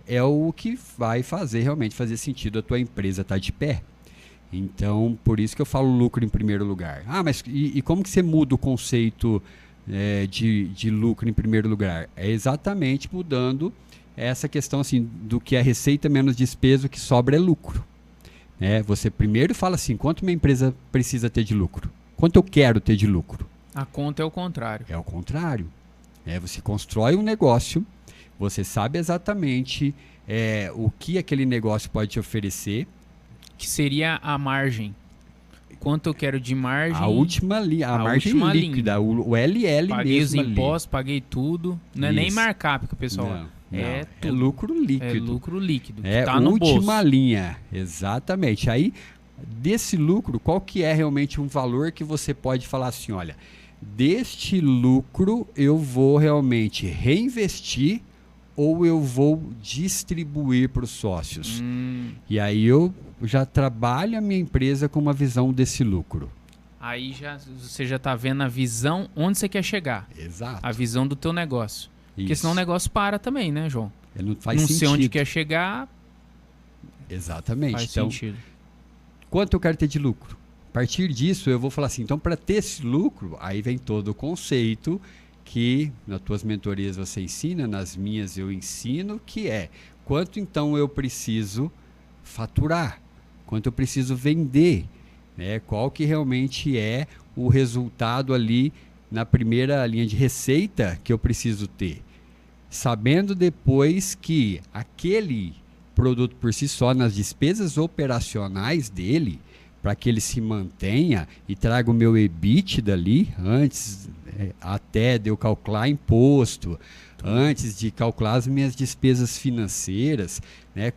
é o que vai realmente fazer sentido a tua empresa estar de pé. Então, por isso que eu falo lucro em primeiro lugar. Mas e como que você muda o conceito de lucro em primeiro lugar? É exatamente mudando essa questão assim, do que é receita menos despesa, o que sobra é lucro. Você primeiro fala assim, quanto minha empresa precisa ter de lucro? Quanto eu quero ter de lucro? A conta é o contrário. É o contrário. Você constrói um negócio, você sabe exatamente o que aquele negócio pode te oferecer. Que seria a margem. Quanto eu quero de margem. A última linha, a margem última líquida, o LL paguei mesmo. Paguei os impostos, paguei tudo. Não é nem markup que o pessoal... Não, é lucro líquido. É lucro líquido. É tá no última bolso. linha, exatamente. Aí, desse lucro, qual que é realmente um valor que você pode falar assim, olha, deste lucro eu vou realmente reinvestir ou eu vou distribuir para os sócios? E aí eu já trabalho a minha empresa com uma visão desse lucro. Aí você já está vendo a visão onde você quer chegar. Exato. A visão do teu negócio. Porque senão o negócio para também, né, João? Não faz sentido. Não sei onde quer chegar. Exatamente. Faz sentido. Quanto eu quero ter de lucro? A partir disso, eu vou falar assim, então para ter esse lucro, aí vem todo o conceito que nas tuas mentorias você ensina, nas minhas eu ensino, que é quanto então eu preciso faturar, quanto eu preciso vender, qual que realmente é o resultado ali na primeira linha de receita que eu preciso ter. Sabendo depois que aquele produto por si só, nas despesas operacionais dele, para que ele se mantenha e traga o meu EBITDA ali, antes até de eu calcular imposto, antes de calcular as minhas despesas financeiras,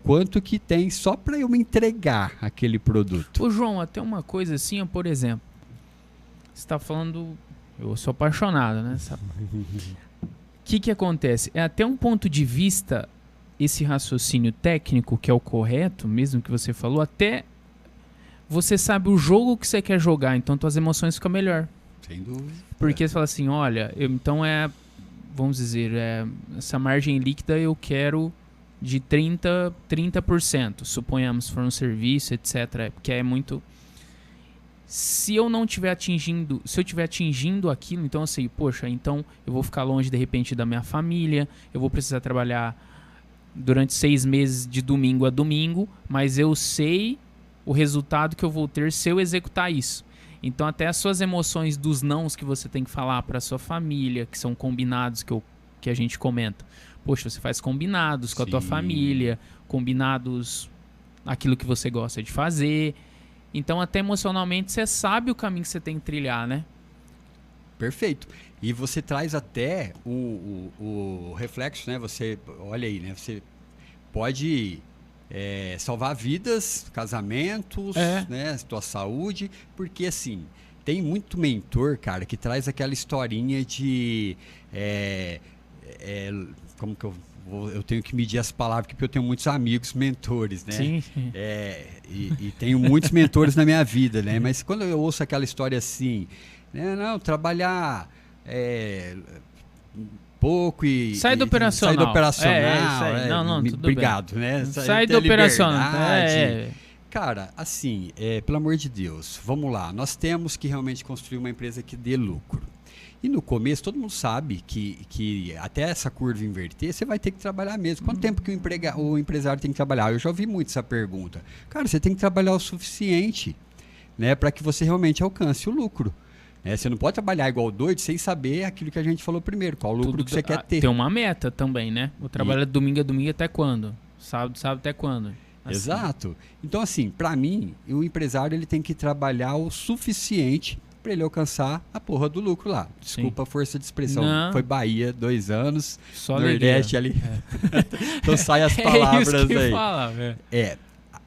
quanto que tem só para eu me entregar aquele produto. Ô João, até uma coisa assim, por exemplo, você está falando, eu sou apaixonado, né? O que acontece? É até um ponto de vista, esse raciocínio técnico, que é o correto, mesmo que você falou, até você sabe o jogo que você quer jogar, então tuas emoções ficam melhor. Sem dúvida. Porque você fala assim, olha, então vamos dizer, essa margem líquida eu quero de 30%, suponhamos, se for um serviço, etc. Porque é muito... Se eu não estiver atingindo, se eu estiver atingindo aquilo, então eu sei, poxa, então eu vou ficar longe de repente da minha família, eu vou precisar trabalhar durante 6 meses de domingo a domingo, mas eu sei o resultado que eu vou ter se eu executar isso. Então até as suas emoções dos nãos que você tem que falar para sua família, que são combinados que a gente comenta. Poxa, você faz combinados com a tua família, combinados aquilo que você gosta de fazer. Então, até emocionalmente, você sabe o caminho que você tem que trilhar, né? Perfeito. E você traz até o reflexo, né? Você, olha aí, né? Você pode salvar vidas, casamentos, né? Tua saúde, porque assim, tem muito mentor, cara, que traz aquela historinha de... como que eu tenho que medir as palavras, porque eu tenho muitos amigos mentores, né? Sim. E tenho muitos mentores na minha vida, né? Mas quando eu ouço aquela história assim, né? Não, trabalhar pouco e... Sai do operacional. Sai do operacional. Isso aí. Não, tudo obrigado, bem. Né? Sai do operacional. Cara, assim, pelo amor de Deus, vamos lá. Nós temos que realmente construir uma empresa que dê lucro. E no começo, todo mundo sabe que até essa curva inverter, você vai ter que trabalhar mesmo. Quanto tempo que o empresário tem que trabalhar? Eu já ouvi muito essa pergunta. Cara, você tem que trabalhar o suficiente, né, para que você realmente alcance o lucro. Você não pode trabalhar igual doido sem saber aquilo que a gente falou primeiro, qual o lucro que você quer ter. Tem uma meta também, né? O trabalho é domingo a domingo até quando? Sábado até quando? Assim. Exato. Então, assim, para mim, o empresário ele tem que trabalhar o suficiente para ele alcançar a porra do lucro lá. Desculpa a força de expressão. Não. Foi Bahia, 2 anos. Só Nordeste ali. Então sai as palavras isso que aí. Fala,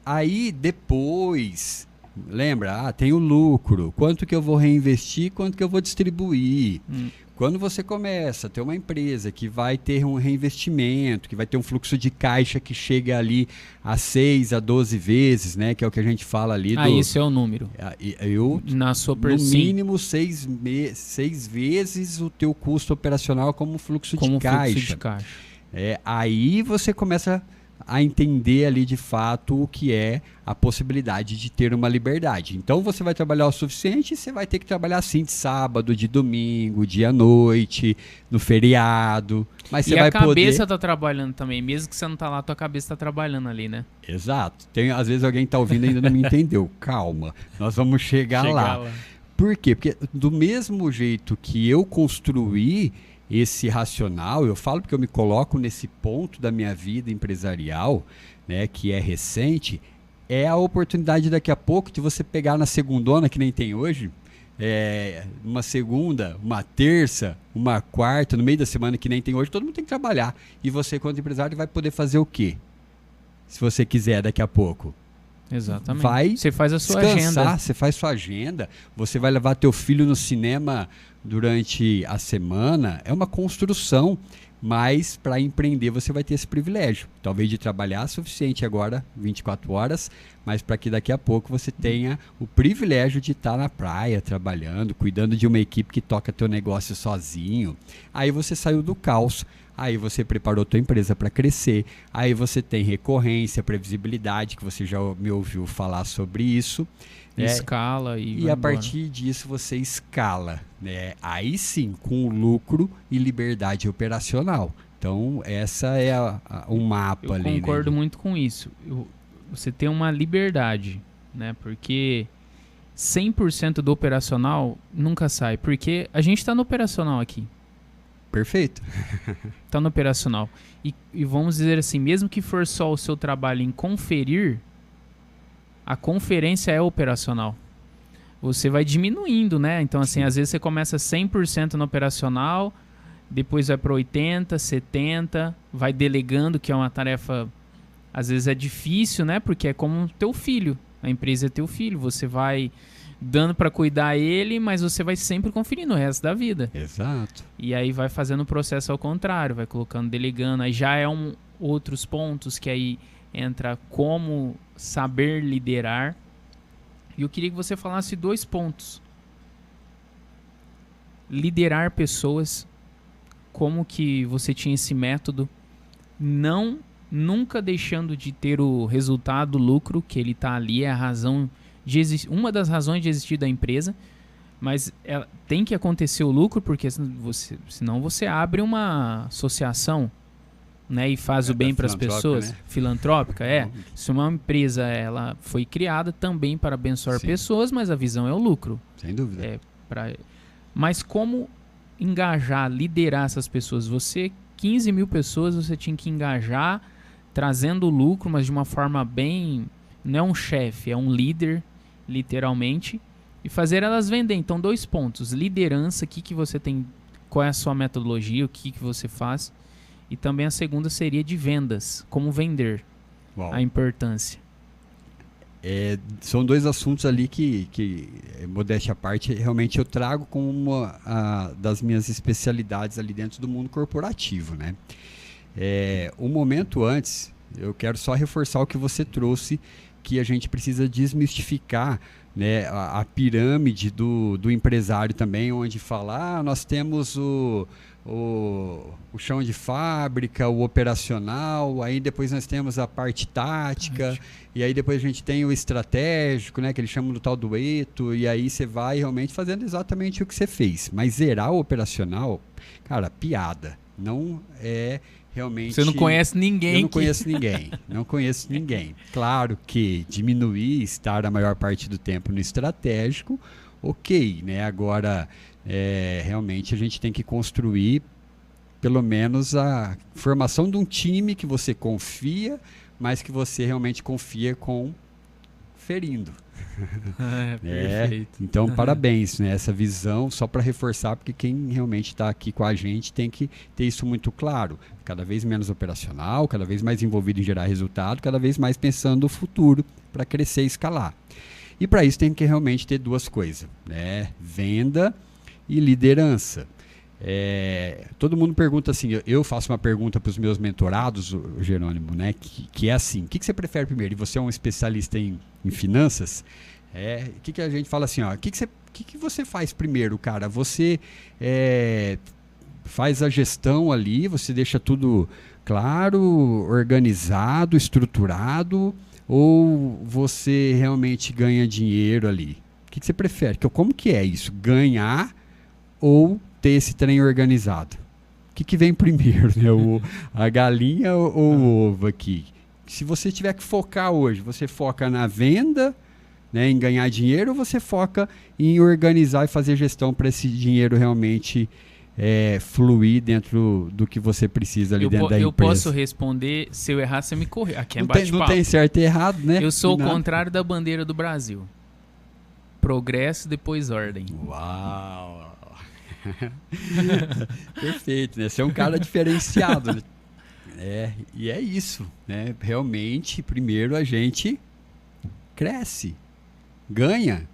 Aí depois, lembra? Tem o lucro. Quanto que eu vou reinvestir, quanto que eu vou distribuir. Quando você começa a ter uma empresa que vai ter um reinvestimento, que vai ter um fluxo de caixa que chega ali a 6 a 12 vezes, né? Que é o que a gente fala ali. Isso é o número. Na sua no mínimo 6 vezes o teu custo operacional como fluxo de caixa. Fluxo de caixa. Aí você começa a a entender ali de fato o que é a possibilidade de ter uma liberdade. Então você vai trabalhar o suficiente e você vai ter que trabalhar sim de sábado, de domingo, dia à noite, no feriado. Mas você vai poder... E a cabeça tá trabalhando também, mesmo que você não tá lá, tua cabeça tá trabalhando ali, né? Exato. Às vezes alguém tá ouvindo e ainda não me entendeu. Calma, nós vamos chegar lá. Por quê? Porque do mesmo jeito que eu construí esse racional, eu falo porque eu me coloco nesse ponto da minha vida empresarial, né, que é recente, é a oportunidade daqui a pouco de você pegar na segundona, que nem tem hoje, uma segunda, uma terça, uma quarta, no meio da semana que nem tem hoje, todo mundo tem que trabalhar. E você, quanto empresário, vai poder fazer o quê? Se você quiser daqui a pouco. Exatamente. Vai você faz a sua descansar, agenda. você faz sua agenda, você vai levar teu filho no cinema durante a semana, é uma construção, mas para empreender você vai ter esse privilégio, talvez de trabalhar suficiente agora, 24 horas, mas para que daqui a pouco você tenha o privilégio de estar na praia, trabalhando, cuidando de uma equipe que toca teu negócio sozinho. Aí você saiu do caos, aí você preparou tua empresa para crescer, aí você tem recorrência, previsibilidade, que você já me ouviu falar sobre isso. Escala e a partir disso você escala, né? Aí sim, com lucro e liberdade operacional. Então, essa é o mapa ali. Eu concordo né? muito com isso. Você tem uma liberdade, né? Porque 100% do operacional nunca sai. Porque a gente está no operacional aqui. Perfeito. Está no operacional. E vamos dizer assim, mesmo que for só o seu trabalho em conferir, a conferência é operacional. Você vai diminuindo, né? Então, assim, às vezes você começa 100% no operacional, depois vai para 80%, 70%, vai delegando, que é uma tarefa, às vezes é difícil, né? Porque é como teu filho. A empresa é teu filho. Você vai dando para cuidar ele, mas você vai sempre conferindo o resto da vida. Exato. E aí vai fazendo o processo ao contrário, vai colocando, delegando. Aí já é outros pontos que aí entra como saber liderar. E eu queria que você falasse 2 pontos. Liderar pessoas, como que você tinha esse método, nunca deixando de ter o resultado, o lucro, que ele está ali, é a razão uma das razões de existir da empresa, mas tem que acontecer o lucro, porque senão você abre uma associação, né, e faz o bem para as pessoas, né? Filantrópica, Se uma empresa ela foi criada também para abençoar pessoas, mas a visão é o lucro. Sem dúvida. Mas como engajar, liderar essas pessoas? 15 mil pessoas, você tinha que engajar, trazendo lucro, mas de uma forma bem... Não é um chefe, é um líder, literalmente, e fazer elas vender. Então, 2 pontos. Liderança, que você tem, qual é a sua metodologia, o que você faz. E também a segunda seria de vendas, como vender. Uau. A importância. São 2 assuntos ali que modéstia à parte, realmente eu trago como uma das minhas especialidades ali dentro do mundo corporativo, né? Um momento antes, eu quero só reforçar o que você trouxe, que a gente precisa desmistificar, né, a pirâmide do empresário também, onde fala, nós temos o chão de fábrica, o operacional, aí depois nós temos a parte tática, e aí depois a gente tem o estratégico, né, que eles chamam do tal dueto, e aí você vai realmente fazendo exatamente o que você fez. Mas zerar o operacional, cara, piada. Não é realmente... Você não conhece ninguém. Eu não conheço ninguém. Não conheço ninguém. Claro que diminuir, estar a maior parte do tempo no estratégico, ok, né? Agora... realmente a gente tem que construir pelo menos a formação de um time que você confia, mas que você realmente confia ferindo. Perfeito. Então, parabéns, né? Essa visão, só para reforçar, porque quem realmente está aqui com a gente tem que ter isso muito claro. Cada vez menos operacional, cada vez mais envolvido em gerar resultado, cada vez mais pensando no futuro para crescer e escalar. E para isso tem que realmente ter 2 coisas, né? Venda e liderança. Todo mundo pergunta assim, eu faço uma pergunta para os meus mentorados, o Jerônimo, né, que é assim, o que você prefere primeiro? E você é um especialista em finanças, que a gente fala assim, o que você faz primeiro, cara? Você faz a gestão ali, você deixa tudo claro, organizado, estruturado, ou você realmente ganha dinheiro ali? O que você prefere? Como que é isso? Ganhar ou ter esse trem organizado? O que vem primeiro, né? A galinha ou o ovo aqui? Se você tiver que focar hoje, você foca na venda, né, em ganhar dinheiro, ou você foca em organizar e fazer gestão para esse dinheiro realmente fluir dentro do que você precisa ali dentro da empresa? Eu posso responder, se eu errar, você me corrige. Aqui é bate-papo. Não tem certo e errado, né? Eu sou o contrário da bandeira do Brasil. Progresso, depois ordem. Uau! Perfeito, né? Você é um cara diferenciado, né? E é isso, né? Realmente, primeiro a gente cresce, ganha.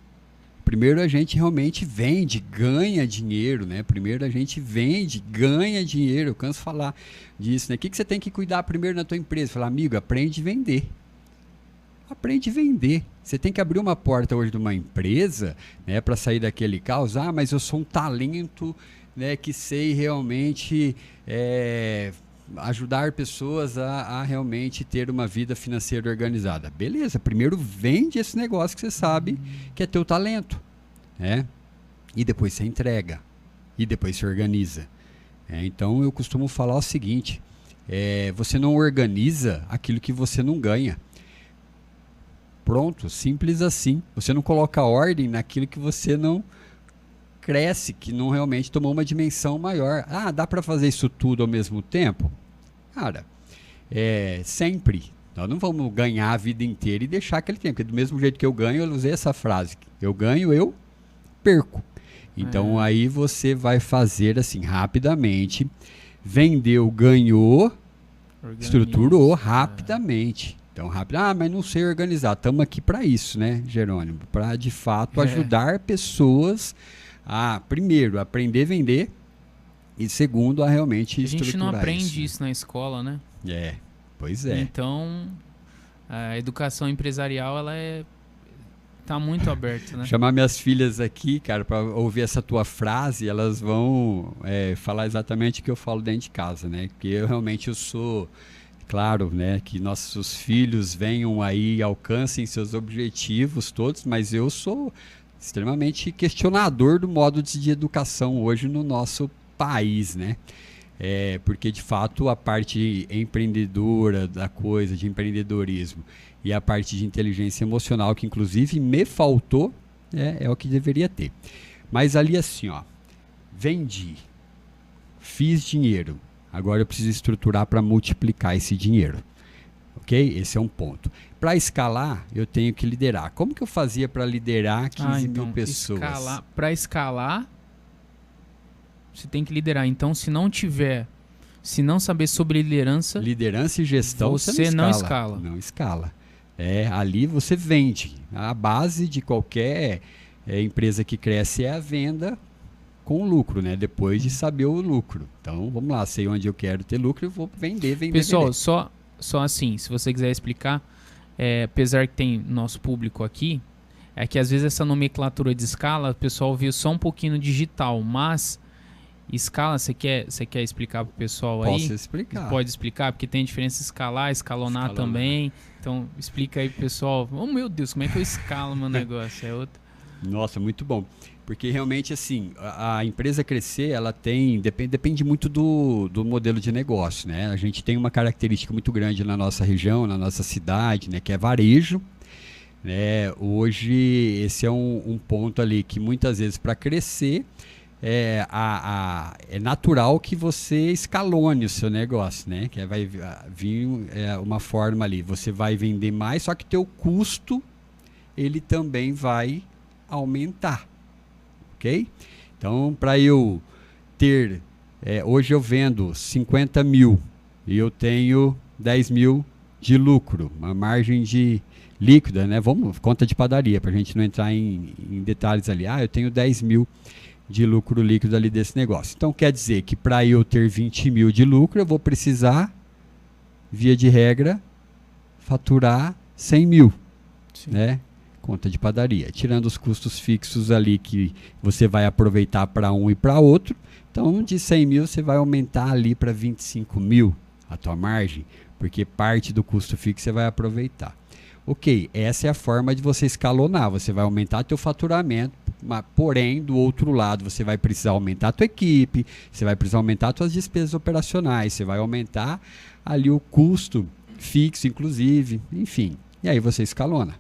Primeiro a gente realmente vende, ganha dinheiro, né? Primeiro a gente vende, ganha dinheiro. Eu canso de falar disso, né? O que você tem que cuidar primeiro na tua empresa? Falar, amigo, aprende a vender. Aprende a vender. Você tem que abrir uma porta hoje de uma empresa, né, para sair daquele caos. Ah, mas eu sou um talento, né, que sei realmente ajudar pessoas a realmente ter uma vida financeira organizada. Beleza, primeiro vende esse negócio que você sabe que é teu talento, né? E depois você entrega. E depois você organiza. Então eu costumo falar o seguinte, você não organiza aquilo que você não ganha. Pronto, simples assim. Você não coloca ordem naquilo que você não cresce, que não realmente tomou uma dimensão maior. Ah, dá para fazer isso tudo ao mesmo tempo? Cara, sempre. Nós não vamos ganhar a vida inteira e deixar aquele tempo. Porque do mesmo jeito que eu ganho, eu usei essa frase. Eu ganho, eu perco. Então aí você vai fazer assim, rapidamente. Vendeu, ganhou, estruturou rapidamente. Então, rápido. Ah, mas não sei organizar. Estamos aqui para isso, né, Jerônimo? Para, de fato, ajudar pessoas a, primeiro, aprender a vender e, segundo, a realmente estruturar isso. A gente não aprende isso na escola, né? Pois é. Então, a educação empresarial, ela tá muito aberta, né? Chamar minhas filhas aqui, cara, para ouvir essa tua frase, elas vão falar exatamente o que eu falo dentro de casa, né? Porque eu sou... Claro, né, que nossos filhos venham aí e alcancem seus objetivos todos, mas eu sou extremamente questionador do modo de educação hoje no nosso país, né? Porque, de fato, a parte empreendedora da coisa, de empreendedorismo, e a parte de inteligência emocional, que inclusive me faltou, é o que deveria ter. Mas ali assim, ó, vendi, fiz dinheiro. Agora eu preciso estruturar para multiplicar esse dinheiro. Ok? Esse é um ponto. Para escalar, eu tenho que liderar. Como que eu fazia para liderar 15 mil pessoas? Para escalar, você tem que liderar. Então, se não saber sobre liderança... Liderança e gestão, você não escala. Não escala. Ali você vende. A base de qualquer empresa que cresce é a venda com lucro, né? Depois de saber o lucro. Então, vamos lá, sei onde eu quero ter lucro, eu vou vender. Pessoal, só assim, se você quiser explicar, apesar que tem nosso público aqui, é que às vezes essa nomenclatura de escala, o pessoal viu só um pouquinho no digital, mas escala, você quer explicar pro pessoal aí? Posso explicar. Pode explicar, porque tem diferença escalar, escalonar também. Então, explica aí pro pessoal. Oh, meu Deus, como é que eu escalo meu negócio? É outro. Nossa, muito bom. Porque realmente, assim, a empresa crescer, ela depende muito do modelo de negócio, né? A gente tem uma característica muito grande na nossa região, na nossa cidade, né? Que é varejo. Né? Hoje, esse é um ponto ali que muitas vezes para crescer, é natural que você escalone o seu negócio, né? Que vai vir uma forma ali, você vai vender mais, só que teu custo, ele também vai aumentar. Ok? Então, para eu ter, hoje eu vendo 50 mil e eu tenho 10 mil de lucro, uma margem de líquida, né? Vamos, conta de padaria, para a gente não entrar em detalhes ali. Eu tenho 10 mil de lucro líquido ali desse negócio. Então, quer dizer que para eu ter 20 mil de lucro, eu vou precisar, via de regra, faturar 100 mil, né? conta de padaria. Tirando os custos fixos ali que você vai aproveitar para um e para outro, então de 100 mil você vai aumentar ali para 25 mil a tua margem, porque parte do custo fixo você vai aproveitar. Ok, essa é a forma de você escalonar, você vai aumentar teu faturamento, porém, do outro lado, você vai precisar aumentar a tua equipe, você vai precisar aumentar as tuas despesas operacionais, você vai aumentar ali o custo fixo, inclusive, enfim, e aí você escalona.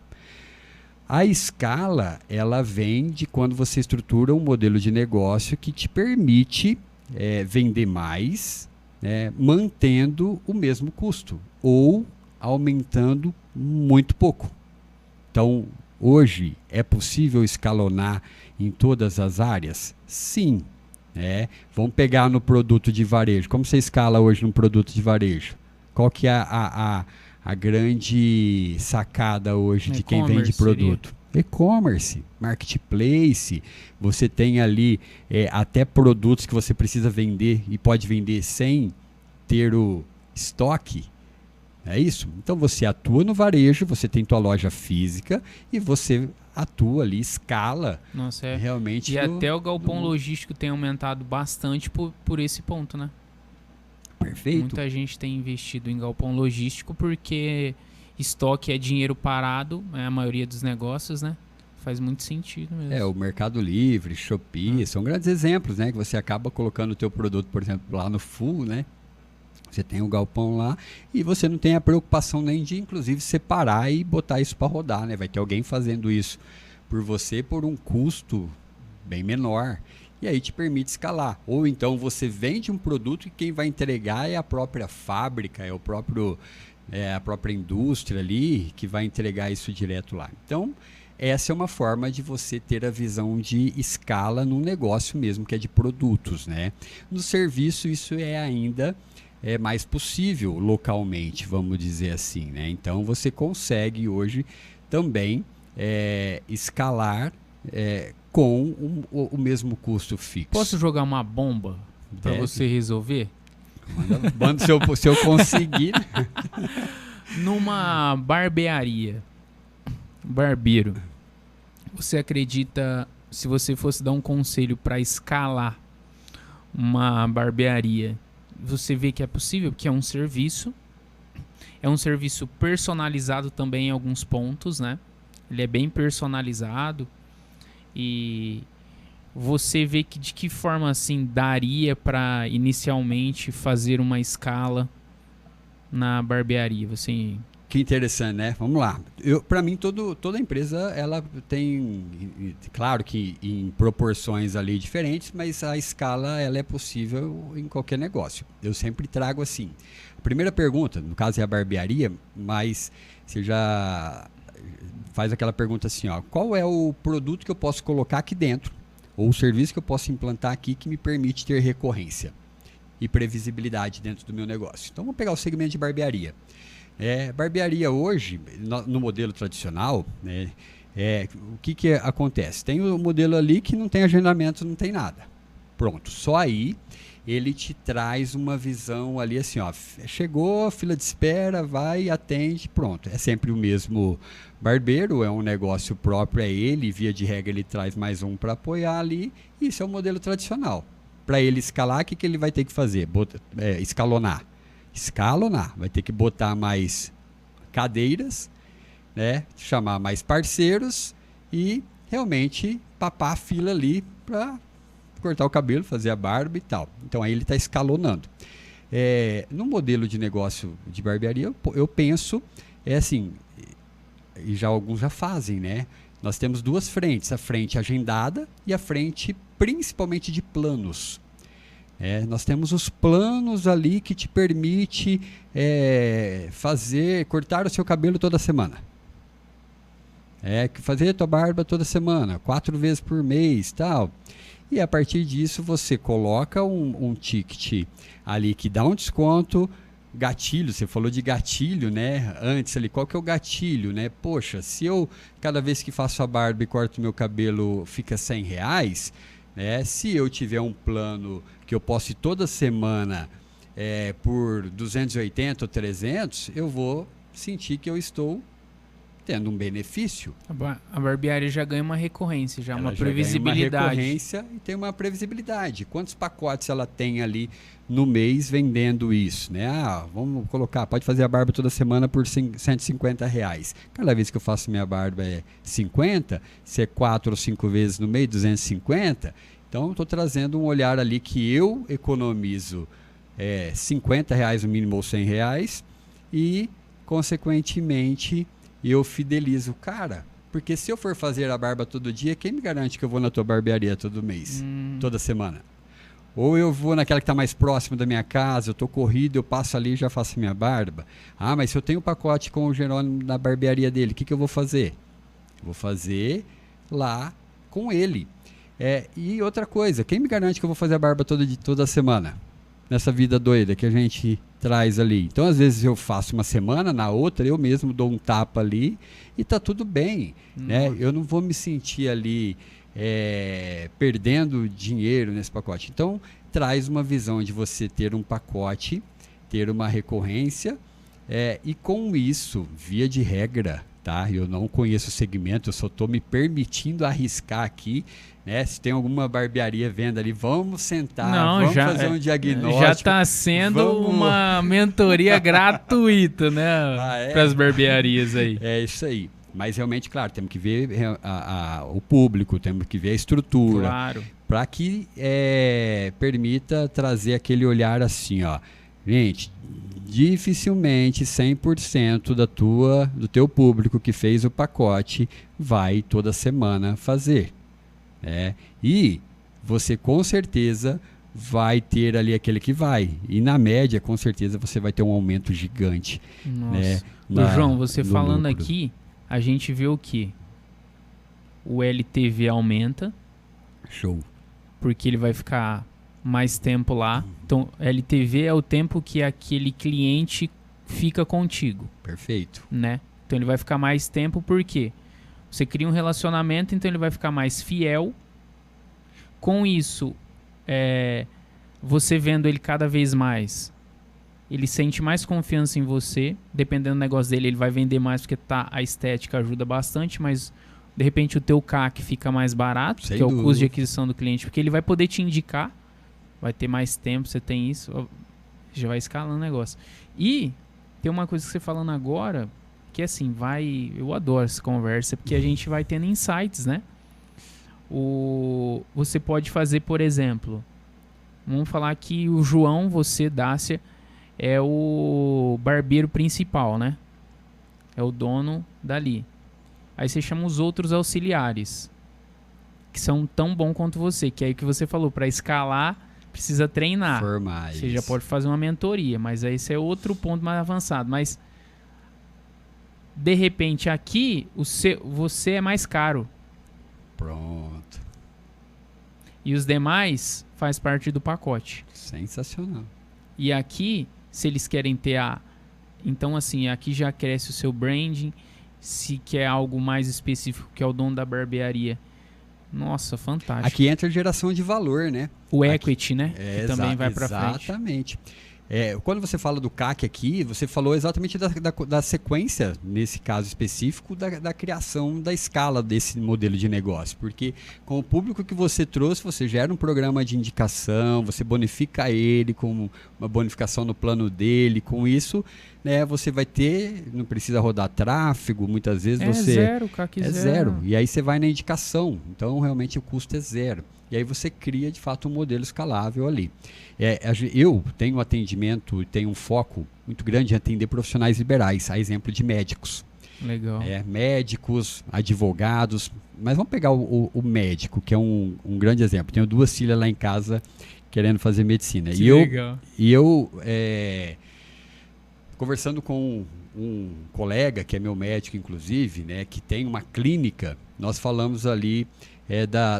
A escala, ela vem de quando você estrutura um modelo de negócio que te permite vender mais, mantendo o mesmo custo, ou aumentando muito pouco. Então, hoje, é possível escalonar em todas as áreas? Sim. Vamos pegar no produto de varejo. Como você escala hoje no produto de varejo? Qual que é a grande sacada hoje de quem vende produto? E-commerce, marketplace, você tem ali até produtos que você precisa vender e pode vender sem ter o estoque. É isso? Então você atua no varejo, você tem tua loja física e você atua ali, escala. Nossa, realmente. E até o galpão logístico tem aumentado bastante por esse ponto, né? Perfeito. Muita gente tem investido em galpão logístico porque estoque é dinheiro parado, é a maioria dos negócios, né? Faz muito sentido mesmo. O Mercado Livre, Shopee, são grandes exemplos, né? Que você acaba colocando o teu produto, por exemplo, lá no full, né? Você tem o galpão lá e você não tem a preocupação nem de, inclusive, separar e botar isso para rodar, né? Vai ter alguém fazendo isso por você por um custo bem menor. E aí te permite escalar. Ou então você vende um produto e quem vai entregar é a própria fábrica, é a própria indústria ali que vai entregar isso direto lá. Então, essa é uma forma de você ter a visão de escala num negócio mesmo, que é de produtos, né? No serviço, isso ainda mais possível localmente, vamos dizer assim, né? Então, você consegue hoje também escalar com o mesmo custo fixo. Posso jogar uma bomba para você resolver? Manda se eu conseguir. Numa barbearia, barbeiro, você acredita, se você fosse dar um conselho para escalar uma barbearia, você vê que é possível? Porque é um serviço personalizado também em alguns pontos, né? Ele é bem personalizado. E você vê que de que forma assim daria para inicialmente fazer uma escala na barbearia? Você... Que interessante, né? Vamos lá. Para mim, toda empresa ela tem, claro que em proporções ali diferentes, mas a escala ela é possível em qualquer negócio. Eu sempre trago assim. A primeira pergunta, no caso é a barbearia, mas você já faz aquela pergunta assim, ó, qual é o produto que eu posso colocar aqui dentro, ou o serviço que eu posso implantar aqui que me permite ter recorrência e previsibilidade dentro do meu negócio. Então, vamos pegar o segmento de barbearia. Barbearia hoje, no modelo tradicional, né, o que acontece? Tem o modelo ali que não tem agendamento, não tem nada. Pronto, só aí ele te traz uma visão ali assim, ó, chegou, fila de espera, vai, atende, pronto. É sempre o mesmo barbeiro, é um negócio próprio, ele, via de regra, ele traz mais um para apoiar ali, isso é o modelo tradicional. Para ele escalar, o que ele vai ter que fazer? Escalonar. Vai ter que botar mais cadeiras, né? Chamar mais parceiros e realmente papar a fila ali para cortar o cabelo, fazer a barba e tal. Então aí ele está escalonando. No modelo de negócio de barbearia, eu penso, assim, e já alguns já fazem, né? Nós temos duas frentes, a frente agendada e a frente principalmente de planos. Nós temos os planos ali que te permite cortar o seu cabelo toda semana. Fazer a tua barba toda semana, 4 vezes por mês, tal. E a partir disso você coloca um ticket ali que dá um desconto. Gatilho, você falou de gatilho, né? Antes ali, qual que é o gatilho, né? Poxa, se eu, cada vez que faço a barba e corto meu cabelo, fica R$100, né? Se eu tiver um plano que eu posso ir toda semana por 280 ou 300, eu vou sentir que eu estou tendo um benefício. A barbearia já ganha uma recorrência, já Ela uma já ganha previsibilidade. uma recorrência e tem uma previsibilidade. Quantos pacotes ela tem ali no mês vendendo isso, né? Vamos colocar, pode fazer a barba toda semana por R$150. Cada vez que eu faço minha barba é 50, se é 4 ou 5 vezes no mês, 250. Então, eu estou trazendo um olhar ali que eu economizo R$50 no mínimo ou R$100 e, consequentemente, eu fidelizo o cara. Porque se eu for fazer a barba todo dia, quem me garante que eu vou na tua barbearia todo mês, toda semana? Ou eu vou naquela que está mais próximo da minha casa, eu estou corrido, eu passo ali e já faço minha barba. Mas se eu tenho um pacote com o Jerônimo na barbearia dele, o que eu vou fazer? Vou fazer lá com ele. E outra coisa, quem me garante que eu vou fazer a barba toda semana? Nessa vida doida que a gente traz ali. Então, às vezes eu faço uma semana, na outra eu mesmo dou um tapa ali e tá tudo bem, né? Eu não vou me sentir ali perdendo dinheiro nesse pacote. Então, traz uma visão de você ter um pacote, ter uma recorrência e com isso, via de regra, tá? Eu não conheço o segmento, eu só estou me permitindo arriscar aqui, né? Se tem alguma barbearia vendo ali, vamos sentar, vamos fazer um diagnóstico. Já está sendo uma mentoria gratuita, né? Para as barbearias aí. É isso aí. Mas realmente, claro, temos que ver o público, temos que ver a estrutura. Claro. Para que permita trazer aquele olhar assim, ó. Gente, dificilmente 100% do teu público que fez o pacote vai toda semana fazer. E você com certeza vai ter ali aquele que vai. E na média, com certeza, você vai ter um aumento gigante. Nossa. João, você falando lucro aqui, a gente vê o quê? O LTV aumenta. Show. Porque ele vai ficar mais tempo lá. Então, LTV é o tempo que aquele cliente fica contigo. Perfeito. Né? Então, ele vai ficar mais tempo porque você cria um relacionamento, então ele vai ficar mais fiel. Com isso, você vendo ele cada vez mais, ele sente mais confiança em você. Dependendo do negócio dele, ele vai vender mais porque a estética ajuda bastante, mas de repente o teu CAC fica mais barato, que é o custo de aquisição do cliente, porque ele vai poder te indicar, vai ter mais tempo, você tem isso, já vai escalando o negócio. E tem uma coisa que você falando agora, que assim, eu adoro essa conversa, porque a gente vai tendo insights, né? Você pode fazer, por exemplo, vamos falar que o João, você, Dácia, é o barbeiro principal, né? É o dono dali. Aí você chama os outros auxiliares, que são tão bom quanto você, que é aí que você falou, para escalar precisa treinar. Formar você já pode fazer uma mentoria, mas aí esse é outro ponto mais avançado. Mas, de repente, aqui, você é mais caro. Pronto. E os demais faz parte do pacote. Sensacional. E aqui, se eles querem ter então, assim, aqui já cresce o seu branding. Se quer algo mais específico, que é o dono da barbearia. Nossa, fantástico. Aqui entra a geração de valor, né? O equity, né? Que também vai para frente. Exatamente. Quando você fala do CAC aqui, você falou exatamente da sequência, nesse caso específico, da criação da escala desse modelo de negócio. Porque com o público que você trouxe, você gera um programa de indicação, você bonifica ele com uma bonificação no plano dele. Com isso, né, você vai ter, não precisa rodar tráfego, muitas vezes você... zero, CAC é zero. E aí você vai na indicação, então realmente o custo é zero. E aí você cria, de fato, um modelo escalável ali. Eu tenho um atendimento, tenho um foco muito grande em atender profissionais liberais, a exemplo de médicos. Legal. Médicos, advogados. Mas vamos pegar o médico, que é um grande exemplo. Tenho 2 filhas lá em casa querendo fazer medicina. Legal. E eu conversando com um colega, que é meu médico, inclusive, né, que tem uma clínica, nós falamos ali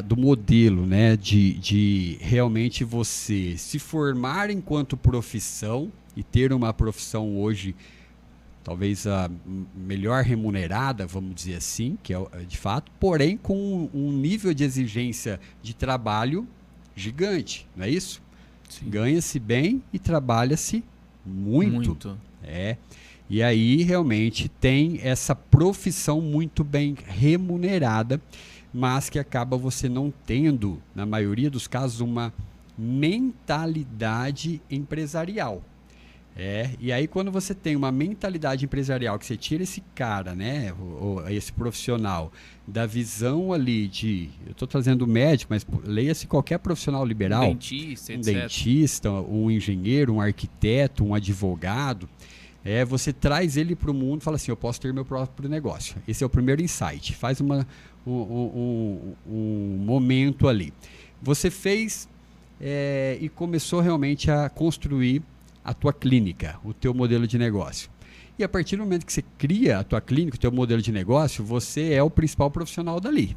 do modelo, né, de realmente você se formar enquanto profissão e ter uma profissão hoje talvez a melhor remunerada, vamos dizer assim, que é de fato, porém com um nível de exigência de trabalho gigante, não é isso? Ganha-se bem e trabalha-se muito. E aí realmente tem essa profissão muito bem remunerada, mas que acaba você não tendo, na maioria dos casos, uma mentalidade empresarial. E aí quando você tem uma mentalidade empresarial, que você tira esse cara, né, esse profissional, da visão ali de, eu estou trazendo médico, mas leia-se qualquer profissional liberal, Dentista, um etc. dentista, um engenheiro, um arquiteto, um advogado, você traz ele para o mundo e fala assim, eu posso ter meu próprio negócio. Esse é o primeiro insight, faz um momento ali. Você fez e começou realmente a construir a tua clínica, o teu modelo de negócio. E a partir do momento que você cria a tua clínica, o teu modelo de negócio, você é o principal profissional dali.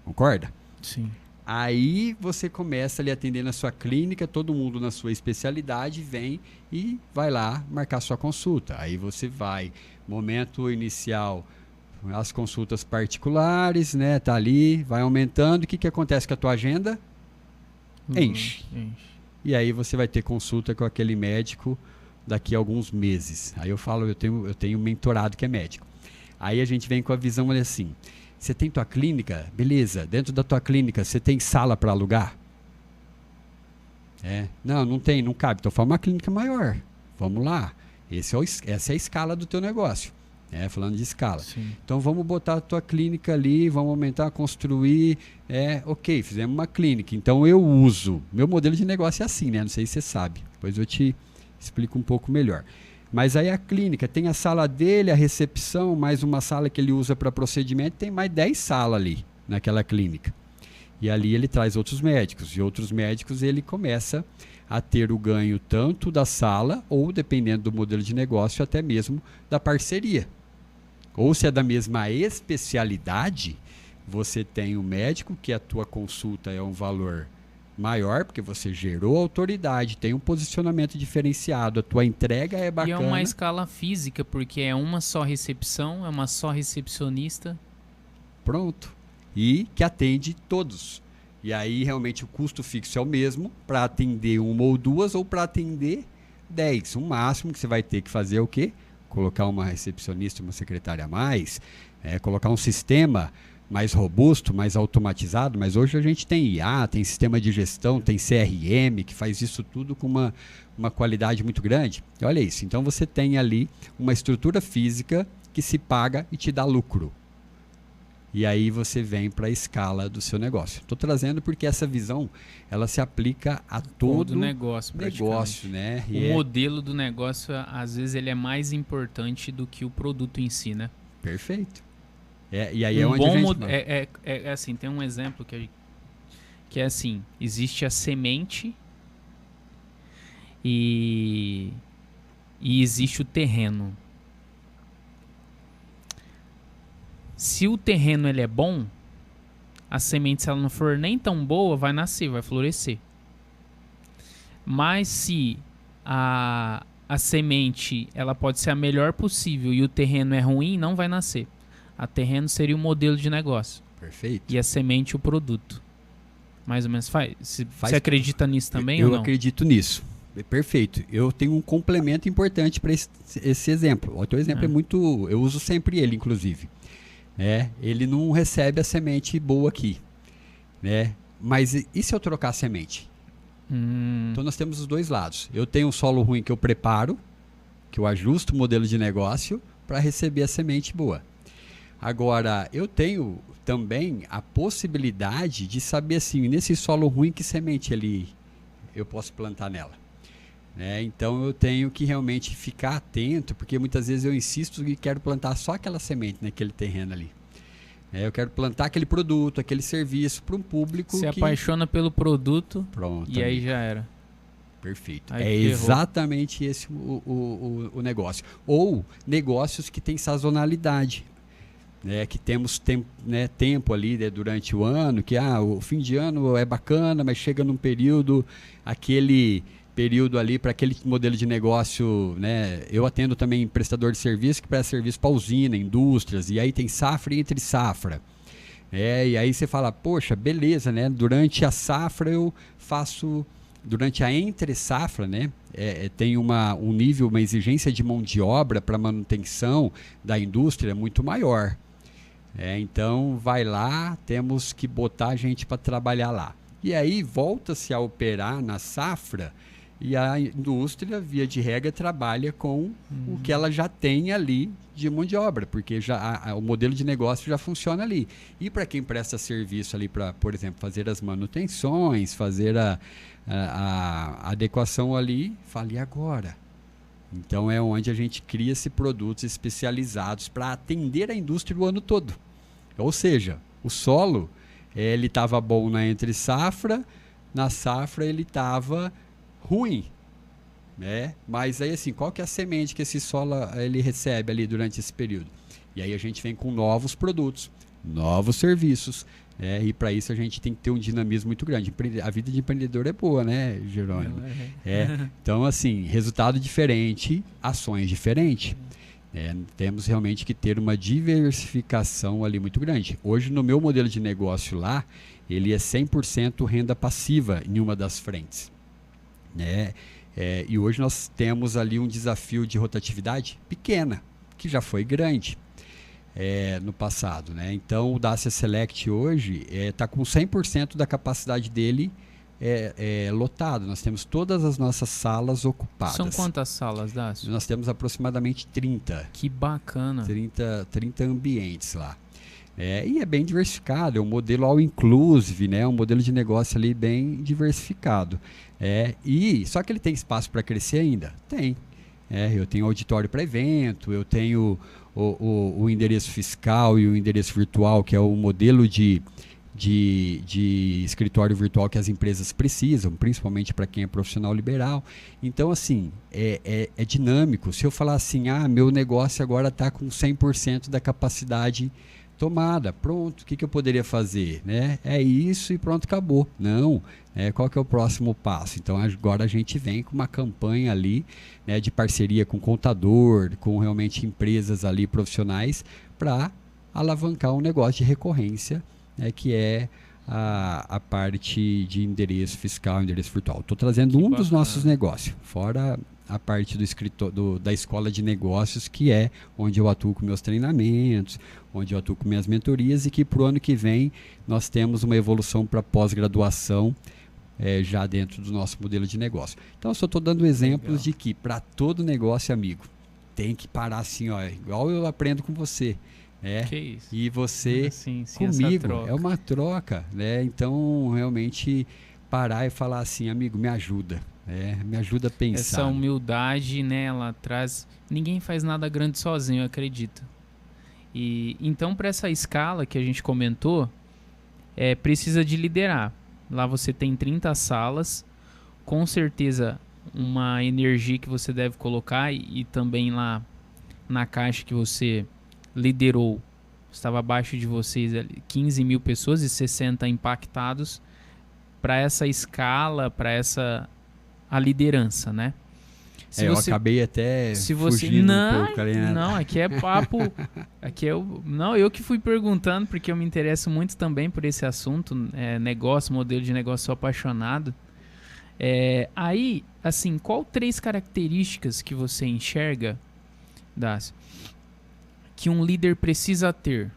Concorda? Sim. Aí você começa ali atendendo a sua clínica, todo mundo na sua especialidade vem e vai lá marcar sua consulta. Aí você vai, momento inicial, as consultas particulares, né? Tá ali, vai aumentando. O que acontece com a tua agenda? Enche. E aí você vai ter consulta com aquele médico daqui a alguns meses. Aí eu falo, eu tenho um mentorado que é médico. Aí a gente vem com a visão assim, você tem tua clínica? Beleza, dentro da tua clínica você tem sala para alugar? Não tem, não cabe. Então faz uma clínica maior. Vamos lá. Essa é a escala do teu negócio. Falando de escala. Sim. Então vamos botar a tua clínica ali, vamos aumentar, construir. Ok, fizemos uma clínica. Então eu uso. Meu modelo de negócio é assim, né? Não sei se você sabe. Depois eu te explico um pouco melhor. Mas aí a clínica tem a sala dele, a recepção, mais uma sala que ele usa para procedimento, tem mais 10 salas ali naquela clínica. E ali ele traz outros médicos. E outros médicos ele começa a ter o ganho tanto da sala, ou dependendo do modelo de negócio, até mesmo da parceria. Ou se é da mesma especialidade, você tem o médico, que a tua consulta é um valor maior, porque você gerou autoridade, tem um posicionamento diferenciado, a tua entrega é bacana. E é uma escala física, porque é uma só recepção, é uma só recepcionista. Pronto. E que atende todos. E aí realmente o custo fixo é o mesmo para atender uma ou duas ou para atender 10. O máximo que você vai ter que fazer é o quê? Colocar uma recepcionista, uma secretária a mais, colocar um sistema mais robusto, mais automatizado, mas hoje a gente tem IA, tem sistema de gestão, tem CRM, que faz isso tudo com uma qualidade muito grande. E olha isso, então você tem ali uma estrutura física que se paga e te dá lucro. E aí você vem para a escala do seu negócio. Estou trazendo porque essa visão ela se aplica a todo negócio, né? O modelo do negócio, às vezes, ele é mais importante do que o produto em si, né? Perfeito. E aí é onde a gente... É assim, tem um exemplo que é assim, existe a semente e existe o terreno. Se o terreno ele é bom, a semente, se ela não for nem tão boa, vai nascer, vai florescer. Mas se a semente ela pode ser a melhor possível e o terreno é ruim, não vai nascer. A terreno seria o modelo de negócio. Perfeito. E a semente o produto. Mais ou menos faz. Você acredita nisso também eu ou não? Eu acredito nisso. Perfeito. Eu tenho um complemento importante para esse exemplo. O teu exemplo é muito... Eu uso sempre ele, inclusive. Ele não recebe a semente boa aqui, né? Mas e se eu trocar a semente? Então nós temos os dois lados. Eu tenho um solo ruim que eu preparo, que eu ajusto o modelo de negócio para receber a semente boa. Agora, eu tenho também a possibilidade de saber assim, nesse solo ruim, que semente eu posso plantar nela. Então eu tenho que realmente ficar atento, porque muitas vezes eu insisto e quero plantar só aquela semente naquele terreno ali. Eu quero plantar aquele produto, aquele serviço para um público Se apaixona pelo produto. Pronto, e aí já era. Perfeito. Aí ferrou. Exatamente esse o negócio. Ou negócios que têm sazonalidade. Que temos tempo ali durante o ano, que o fim de ano é bacana, mas chega num período, aquele período ali para aquele modelo de negócio, eu atendo também prestador de serviço que presta serviço para usina, indústrias, e aí tem safra e entre safra. E aí você fala, poxa, beleza, durante a safra eu faço durante a entre-safra, né, tem um nível, uma exigência de mão de obra para manutenção da indústria muito maior. Então, vai lá, temos que botar a gente para trabalhar lá. E aí, volta-se a operar na safra e a indústria, via de regra, trabalha com o que ela já tem ali de mão de obra, porque o modelo de negócio já funciona ali. E para quem presta serviço ali para, por exemplo, fazer as manutenções, fazer a adequação ali, fala, e agora? Então é onde a gente cria-se produtos especializados para atender a indústria o ano todo. Ou seja, o solo ele estava bom na entre safra, na safra ele estava ruim, né? Mas aí assim, qual que é a semente que esse solo ele recebe ali durante esse período? E aí a gente vem com novos produtos, novos serviços, e para isso a gente tem que ter um dinamismo muito grande. A vida de empreendedor é boa, né, Jerônimo? Então, assim, resultado diferente, ações diferentes. Temos realmente que ter uma diversificação ali muito grande. Hoje, no meu modelo de negócio lá, ele é 100% renda passiva em uma das frentes. E hoje nós temos ali um desafio de rotatividade pequena, que já foi grande. No passado, né? Então o Dacia Select hoje está com 100% da capacidade dele lotado. Nós temos todas as nossas salas ocupadas. São quantas salas, Dacia? Nós temos aproximadamente 30. Que bacana. 30 ambientes lá. E é bem diversificado, é um modelo all inclusive, né? Um modelo de negócio ali bem diversificado. Só que ele tem espaço para crescer ainda? Tem. Eu tenho auditório para evento, eu tenho o endereço fiscal e o endereço virtual, que é o modelo de escritório virtual que as empresas precisam, principalmente para quem é profissional liberal. Então, assim, é dinâmico. Se eu falar assim, meu negócio agora está com 100% da capacidade tomada, pronto, o que eu poderia fazer? É isso e pronto, acabou. Não, qual que é o próximo passo? Então agora a gente vem com uma campanha ali, de parceria com contador, com realmente empresas ali profissionais, para alavancar um negócio de recorrência, que é a parte de endereço fiscal, endereço virtual. Estou trazendo um dos nossos negócios, fora a parte da escola de negócios, que é onde eu atuo com meus treinamentos, onde eu atuo com minhas mentorias, e que para o ano que vem nós temos uma evolução para pós-graduação já dentro do nosso modelo de negócio. Então eu só estou dando exemplos de que para todo negócio, amigo, tem que parar assim, igual eu aprendo com você. Que isso? E você sim, comigo, é uma troca, Então realmente parar e falar assim, amigo, me ajuda. Me ajuda a pensar. Essa humildade, ela traz... Ninguém faz nada grande sozinho, eu acredito. E então, para essa escala que a gente comentou, precisa de liderar. Lá você tem 30 salas, com certeza uma energia que você deve colocar, e também lá na caixa que você liderou, estava abaixo de vocês 15 mil pessoas e 60 impactados. Para essa escala, para a liderança, né? Eu acabei até fugindo um pouco ali, né? Não, aqui é papo. Eu que fui perguntando, porque eu me interesso muito também por esse assunto, negócio, modelo de negócio, sou apaixonado. Aí, assim, qual 3 características que você enxerga, Dácio, que um líder precisa ter,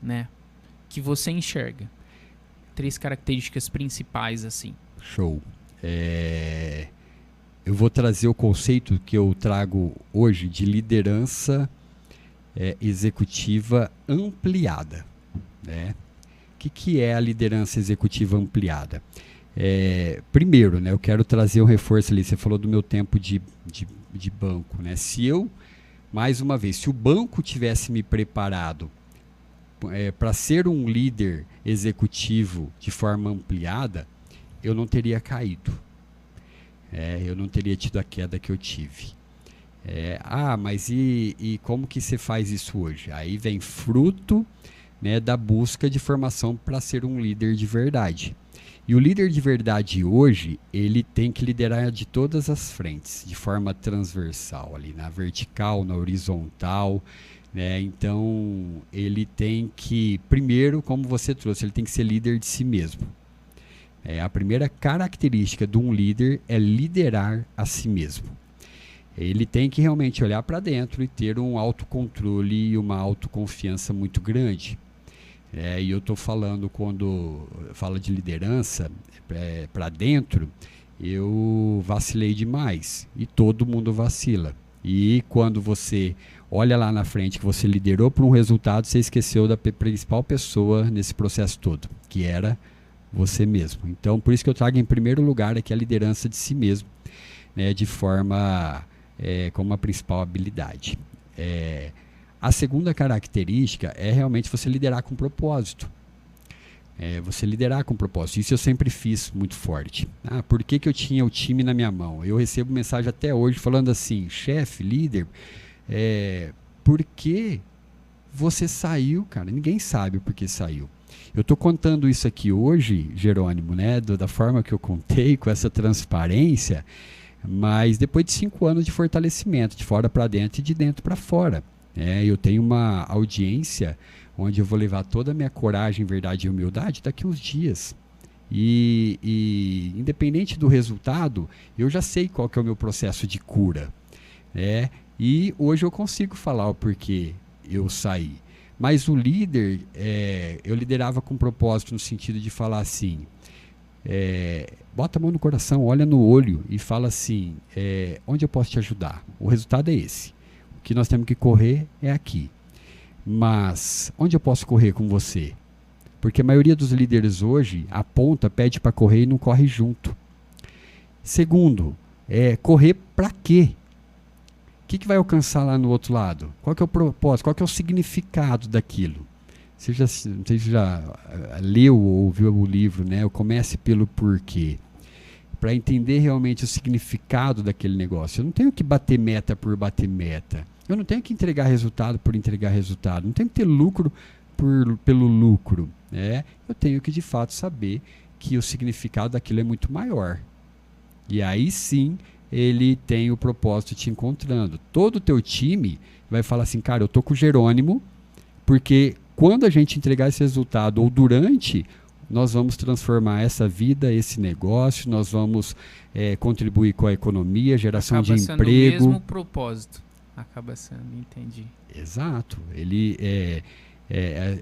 né? Que você enxerga? 3 características principais, assim. Show. Eu vou trazer o conceito que eu trago hoje de liderança executiva ampliada. O que é a liderança executiva ampliada? Primeiro, eu quero trazer um reforço ali. Você falou do meu tempo de banco. Mais uma vez, se o banco tivesse me preparado para ser um líder executivo de forma ampliada, eu não teria caído. Eu não teria tido a queda que eu tive. Mas e como que você faz isso hoje? Aí vem fruto, da busca de formação para ser um líder de verdade. E o líder de verdade hoje, ele tem que liderar de todas as frentes, de forma transversal, ali na vertical, na horizontal. Então, ele tem que, primeiro, como você trouxe, ele tem que ser líder de si mesmo. A primeira característica de um líder é liderar a si mesmo. Ele tem que realmente olhar para dentro e ter um autocontrole e uma autoconfiança muito grande. E eu estou falando, quando fala de liderança para dentro, eu vacilei demais. E todo mundo vacila. E quando você olha lá na frente que você liderou para um resultado, você esqueceu da principal pessoa nesse processo todo, que era você mesmo. Então, por isso que eu trago em primeiro lugar aqui a liderança de si mesmo, né, de forma como a principal habilidade. A segunda característica é realmente você liderar com propósito. Você liderar com propósito. Isso eu sempre fiz muito forte. Por que eu tinha o time na minha mão? Eu recebo mensagem até hoje falando assim: chefe, líder, por que você saiu, cara? Ninguém sabe por que saiu. Eu estou contando isso aqui hoje, Jerônimo, né, da forma que eu contei, com essa transparência, mas depois de 5 anos de fortalecimento, de fora para dentro e de dentro para fora. Eu tenho uma audiência onde eu vou levar toda a minha coragem, verdade e humildade daqui uns dias. E independente do resultado, eu já sei qual que é o meu processo de cura. E hoje eu consigo falar o porquê eu saí. Mas o líder, eu liderava com propósito no sentido de falar assim, bota a mão no coração, olha no olho e fala assim, onde eu posso te ajudar? O resultado é esse. O que nós temos que correr é aqui. Mas onde eu posso correr com você? Porque a maioria dos líderes hoje aponta, pede para correr e não corre junto. Segundo, correr para quê? O que vai alcançar lá no outro lado? Qual que é o propósito? Qual que é o significado daquilo? Você já leu ou ouviu o livro, né? Eu Comece pelo Porquê. Para entender realmente o significado daquele negócio. Eu não tenho que bater meta por bater meta. Eu não tenho que entregar resultado por entregar resultado. Não tenho que ter lucro pelo lucro. Eu tenho que, de fato, saber que o significado daquilo é muito maior. E aí sim, ele tem o propósito te encontrando. Todo o teu time vai falar assim, cara, eu tô com o Jerônimo, porque quando a gente entregar esse resultado, ou durante, nós vamos transformar essa vida, esse negócio, nós vamos contribuir com a economia, geração de emprego. Acaba sendo o mesmo propósito. Acaba sendo, entendi. Exato.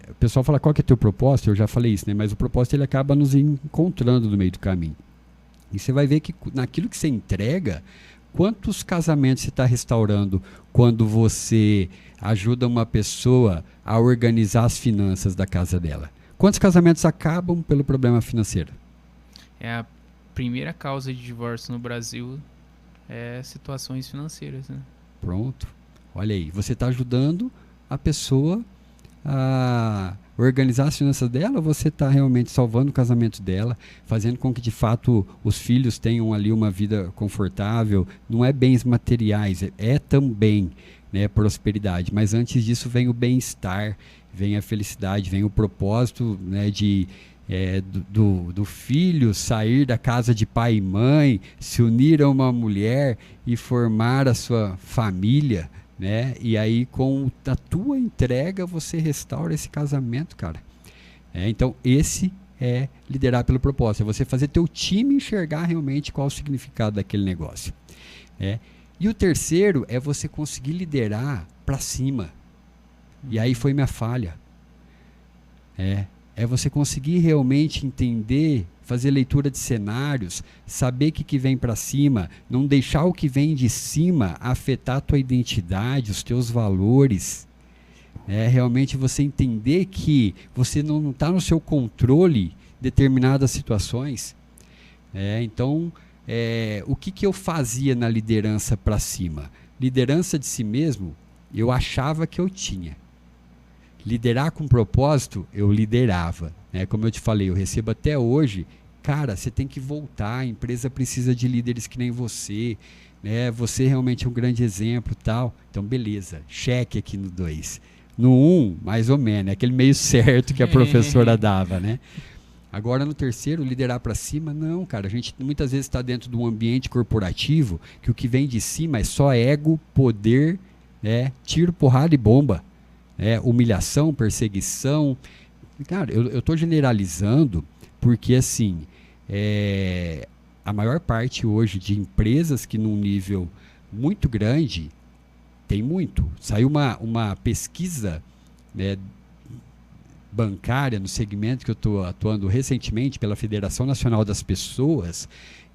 O pessoal fala, qual que é o teu propósito? Eu já falei isso, né? Mas o propósito ele acaba nos encontrando no meio do caminho. E você vai ver que naquilo que você entrega, quantos casamentos você está restaurando quando você ajuda uma pessoa a organizar as finanças da casa dela? Quantos casamentos acabam pelo problema financeiro? A primeira causa de divórcio no Brasil é situações financeiras, né? Pronto. Olha aí, você está ajudando a pessoa a organizar as finanças dela, ou você está realmente salvando o casamento dela, fazendo com que de fato os filhos tenham ali uma vida confortável? Não é bens materiais, é também, né, prosperidade, mas antes disso vem o bem-estar, vem a felicidade, vem o propósito, né, do filho sair da casa de pai e mãe, se unir a uma mulher e formar a sua família, né? E aí com a tua entrega você restaura esse casamento, cara. Então esse é liderar pelo propósito, é você fazer teu time enxergar realmente qual o significado daquele negócio. E o terceiro é você conseguir liderar para cima. E aí foi minha falha. É você conseguir realmente entender, fazer leitura de cenários, saber o que vem para cima, não deixar o que vem de cima afetar a tua identidade, os teus valores. Realmente você entender que você não está no seu controle determinadas situações. Então, o que eu fazia na liderança para cima? Liderança de si mesmo, eu achava que eu tinha. Liderar com propósito, eu liderava. Como eu te falei, eu recebo até hoje, cara, você tem que voltar, a empresa precisa de líderes que nem você, você realmente é um grande exemplo, tal. Então, beleza, cheque aqui no 2. No 1, mais ou menos, aquele meio certo que a professora dava, né? Agora, no terceiro, liderar para cima, não, cara, a gente muitas vezes está dentro de um ambiente corporativo que o que vem de cima é só ego, poder, tiro, porrada e bomba. Humilhação, perseguição. Cara, eu estou generalizando porque, assim, A maior parte hoje de empresas que num nível muito grande, tem muito. Saiu uma pesquisa, né, bancária no segmento que eu estou atuando recentemente pela Federação Nacional das Pessoas,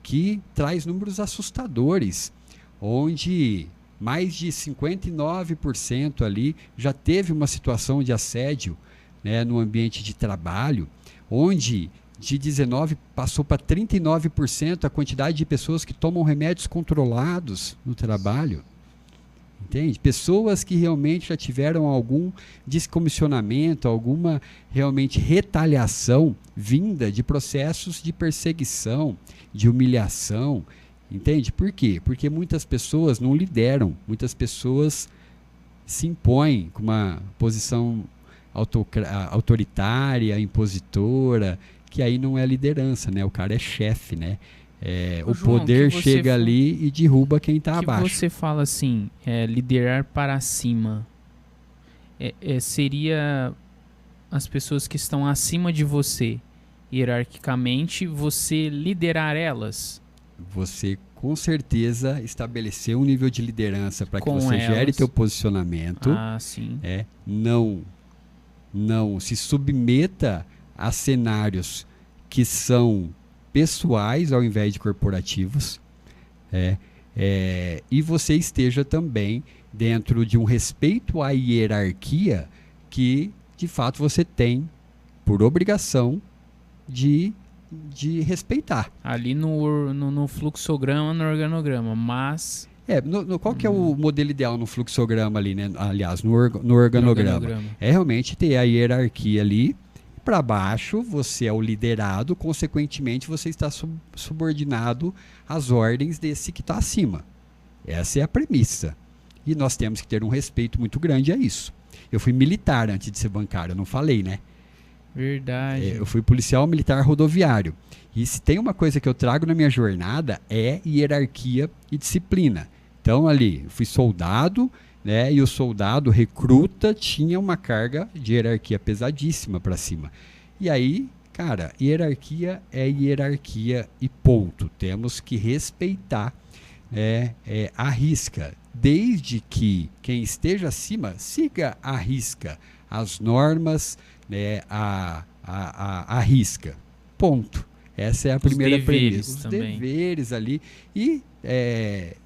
que traz números assustadores, onde mais de 59% ali já teve uma situação de assédio, né, no ambiente de trabalho, onde de 19% passou para 39% a quantidade de pessoas que tomam remédios controlados no trabalho. Entende? Pessoas que realmente já tiveram algum descomissionamento, alguma realmente retaliação vinda de processos de perseguição, de humilhação. Entende? Por quê? Porque muitas pessoas não lideram, muitas pessoas se impõem com uma posição autoritária, impositora, que aí não é liderança, né? O cara é chefe, né? O João, poder chega ali e derruba quem está abaixo. Que você fala assim, liderar para cima, seria as pessoas que estão acima de você, hierarquicamente, você liderar elas? Você, com certeza, estabeleceu um nível de liderança para que você gere teu posicionamento. Ah, sim. Não se submeta a cenários que são pessoais ao invés de corporativos, e você esteja também dentro de um respeito à hierarquia que, de fato, você tem por obrigação de respeitar. Ali no fluxograma, no organograma, mas... Qual que é o modelo ideal no fluxograma ali, né? Aliás, no organograma? É realmente ter a hierarquia ali. Para baixo, você é o liderado, consequentemente, você está subordinado às ordens desse que está acima. Essa é a premissa. E nós temos que ter um respeito muito grande a isso. Eu fui militar antes de ser bancário, eu não falei, né? Verdade. Eu fui policial militar rodoviário. E se tem uma coisa que eu trago na minha jornada, é hierarquia e disciplina. Então, ali, eu fui soldado, né, e o soldado recruta tinha uma carga de hierarquia pesadíssima para cima. E aí, cara, hierarquia é hierarquia e ponto. Temos que respeitar à risca, desde que quem esteja acima siga à risca as normas, né, à risca. Ponto. Essa é a primeira premissa. Os deveres ali e,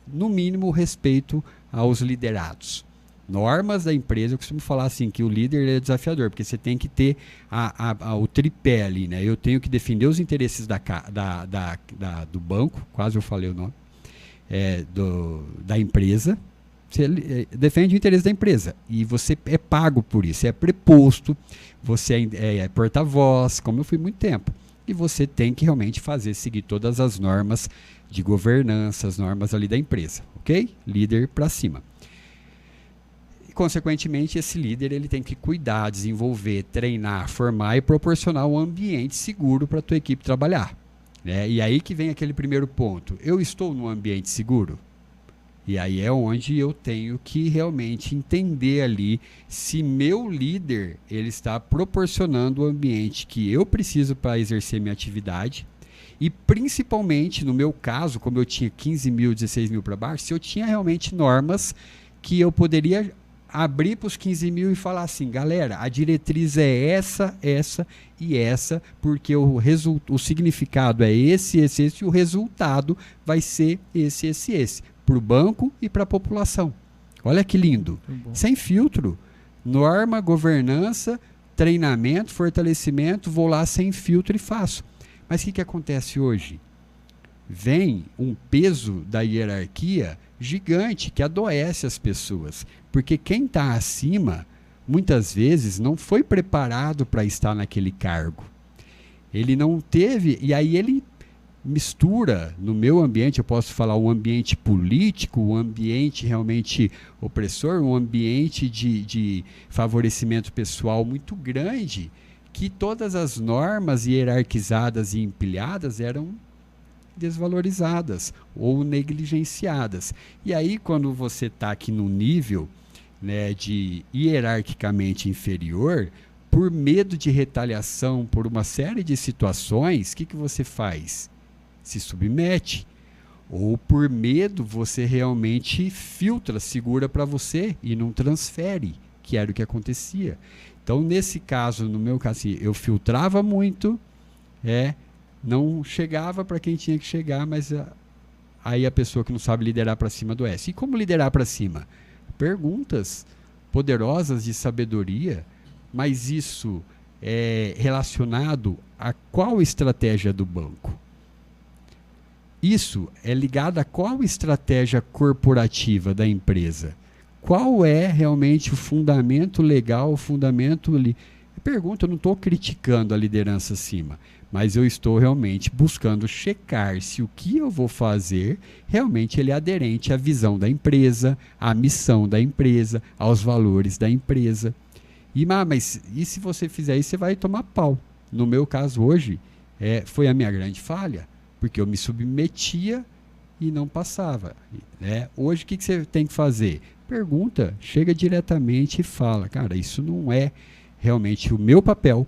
no mínimo, respeito aos liderados. Normas da empresa, eu costumo falar assim, que o líder é desafiador, porque você tem que ter o tripé ali, né? Eu tenho que defender os interesses do banco, quase eu falei o nome, da empresa. Você defende o interesse da empresa e você é pago por isso, é preposto, você é porta-voz, como eu fui muito tempo. E você tem que realmente seguir todas as normas de governança, as normas ali da empresa, ok? Líder para cima. E, consequentemente, esse líder ele tem que cuidar, desenvolver, treinar, formar e proporcionar um ambiente seguro para a tua equipe trabalhar, né? E aí que vem aquele primeiro ponto. Eu estou num ambiente seguro? E aí é onde eu tenho que realmente entender ali se meu líder ele está proporcionando o ambiente que eu preciso para exercer minha atividade e principalmente no meu caso, como eu tinha 15 mil, 16 mil para baixo, se eu tinha realmente normas que eu poderia abrir para os 15 mil e falar assim, galera, a diretriz é essa e essa, porque o significado é esse e o resultado vai ser esse. Para o banco e para a população. Olha que lindo. Sem filtro. Norma, governança, treinamento, fortalecimento, vou lá sem filtro e faço. Mas o que acontece hoje? Vem um peso da hierarquia gigante que adoece as pessoas. Porque quem está acima, muitas vezes, não foi preparado para estar naquele cargo. Ele não teve, e aí ele mistura no meu ambiente, eu posso falar um ambiente político, um ambiente realmente opressor, um ambiente de favorecimento pessoal muito grande, que todas as normas hierarquizadas e empilhadas eram desvalorizadas ou negligenciadas. E aí, quando você está aqui no nível, né, de hierarquicamente inferior, por medo de retaliação, por uma série de situações, o que você faz? Se submete. Ou por medo, você realmente filtra, segura para você e não transfere, que era o que acontecia. Então, nesse caso, no meu caso, assim, eu filtrava muito, não chegava para quem tinha que chegar, mas aí a pessoa que não sabe liderar para cima adoece. E como liderar para cima? Perguntas poderosas de sabedoria, mas isso é relacionado a qual estratégia do banco? Isso é ligado a qual estratégia corporativa da empresa? Qual é realmente o fundamento legal, o fundamento ali? Pergunta, eu não estou criticando a liderança acima, mas eu estou realmente buscando checar se o que eu vou fazer realmente ele é aderente à visão da empresa, à missão da empresa, aos valores da empresa. Mas e se você fizer isso, você vai tomar pau. No meu caso hoje, foi a minha grande falha, porque eu me submetia e não passava. Hoje, o que você tem que fazer? Pergunta, chega diretamente e fala, cara, isso não é realmente o meu papel